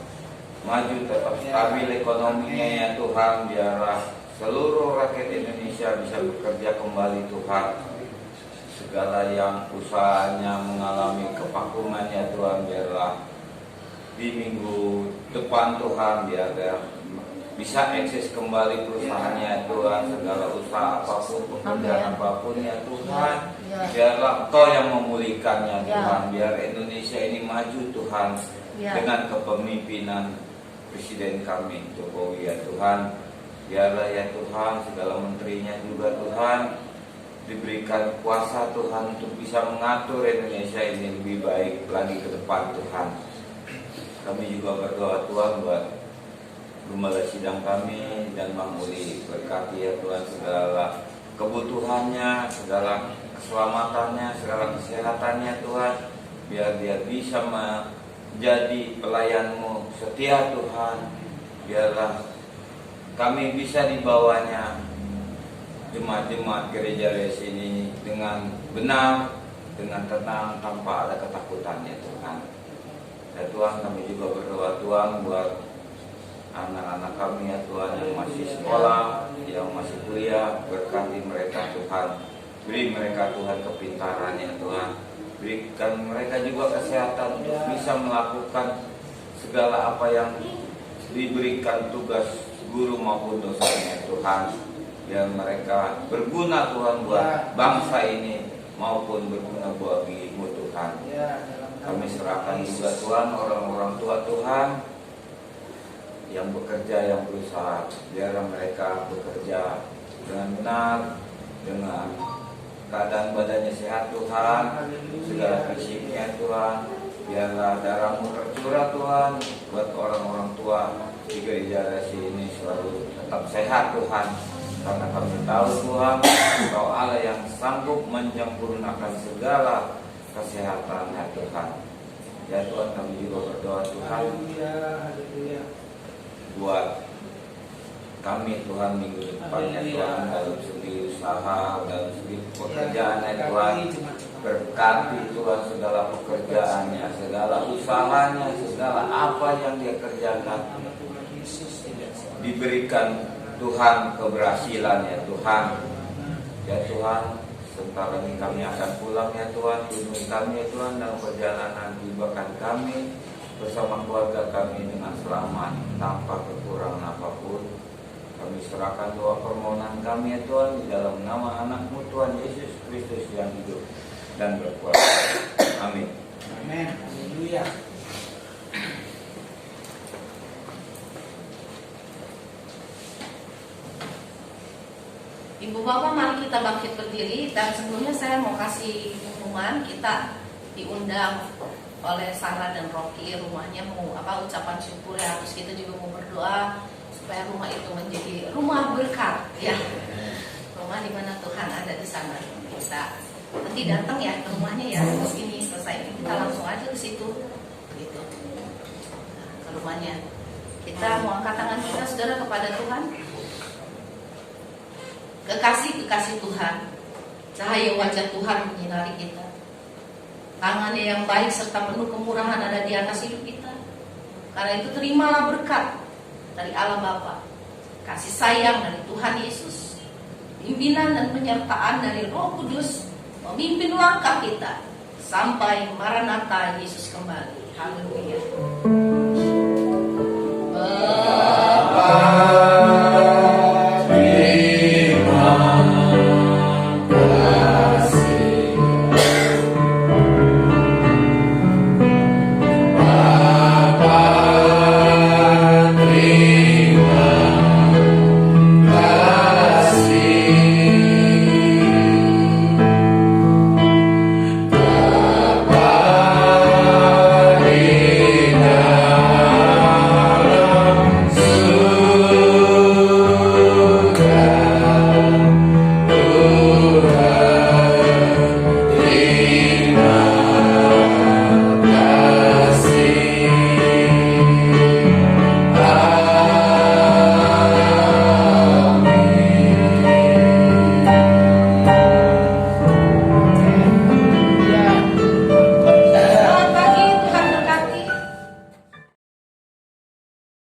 maju, tetap stabil ekonominya ya Tuhan. Biarlah seluruh rakyat Indonesia bisa bekerja kembali Tuhan. Segala yang usahanya mengalami kevakuman ya Tuhan, biarlah di minggu depan Tuhan biar bisa eksis kembali perusahaannya Tuhan. Segala usaha apapun, pekerjaan apapun ya Tuhan, biarlah Kau yang memulihkannya Tuhan. Biar Indonesia ini maju Tuhan dengan kepemimpinan Presiden kami Jokowi ya Tuhan. Biarlah ya Tuhan segala menterinya juga Tuhan diberikan kuasa Tuhan untuk bisa mengatur Indonesia ini lebih baik lagi ke depan Tuhan. Kami juga berdoa Tuhan buat gembala sidang kami dan Bang Uli. Berkati ya Tuhan segala kebutuhannya, segala keselamatannya, segala kesehatannya Tuhan. Biar dia bisa menjadi pelayan-Mu setia Tuhan. Biarlah kami bisa dibawanya jemaat-jemaat gereja Resi ini dengan benar, dengan tenang, tanpa ada ketakutan ya Tuhan. Ya Tuhan, kami juga berdoa Tuhan buat anak-anak kami ya Tuhan yang masih sekolah, yang masih kuliah, berkati mereka Tuhan. Beri mereka Tuhan kepintaran ya Tuhan. Berikan mereka juga kesehatan untuk bisa melakukan segala apa yang diberikan tugas guru maupun dosennya Tuhan. Biar mereka berguna Tuhan buat bangsa ini maupun berguna bagimu Tuhan. Kami serahkan juga Tuhan orang-orang tua Tuhan yang bekerja, yang berusaha. Biar mereka bekerja dengan benar, dengan keadaan badannya sehat Tuhan, segala fisiknya Tuhan. Biarlah darah-Mu tercurah Tuhan buat orang-orang tua di gereja Resi ini selalu tetap sehat Tuhan. Karena kami tahu Tuhan, Engkau Allah yang sanggup menyempurnakan segala kesehatan ya Tuhan. Ya Tuhan, kami juga berdoa Tuhan buat kami Tuhan minggu depan ya Tuhan, dalam segi usaha, dalam segi pekerjaan ya Tuhan. Berkati Tuhan segala pekerjaannya, segala usahanya, segala apa yang dia kerjakan. Diberikan Tuhan keberhasilan ya Tuhan. Ya Tuhan, sebentar lagi kami akan pulang ya Tuhan. Lindungi kami ya Tuhan dalam perjalanan, tibakan kami bersama keluarga kami dengan selamat tanpa kekurangan apapun. Kami serahkan doa permohonan kami ya Tuhan di dalam nama anak-Mu Tuhan Yesus Kristus yang hidup dan berkuasa. Amin. Amin. Haleluya. Ibu Bapak, mari kita bangkit berdiri. Dan sebelumnya saya mau kasih pengumuman. Kita diundang oleh Sarah dan Rocky, rumahnya mau ucapan syukur ya. Terus kita juga mau berdoa supaya rumah itu menjadi rumah berkat ya. Rumah di mana Tuhan ada di sana. Kita nanti datang ya ke rumahnya ya. Terus ini selesai ini kita langsung aja ke situ gitu. Nah, ke rumahnya. Kita mau angkat tangan kita saudara kepada Tuhan. Kekasih Tuhan, cahaya wajah Tuhan menyinari kita. Tangannya yang baik serta penuh kemurahan ada di atas hidup kita. Karena itu terimalah berkat dari Allah Bapa, kasih sayang dari Tuhan Yesus, pimpinan dan penyertaan dari Roh Kudus memimpin langkah kita sampai Maranatha Yesus kembali. Haleluya.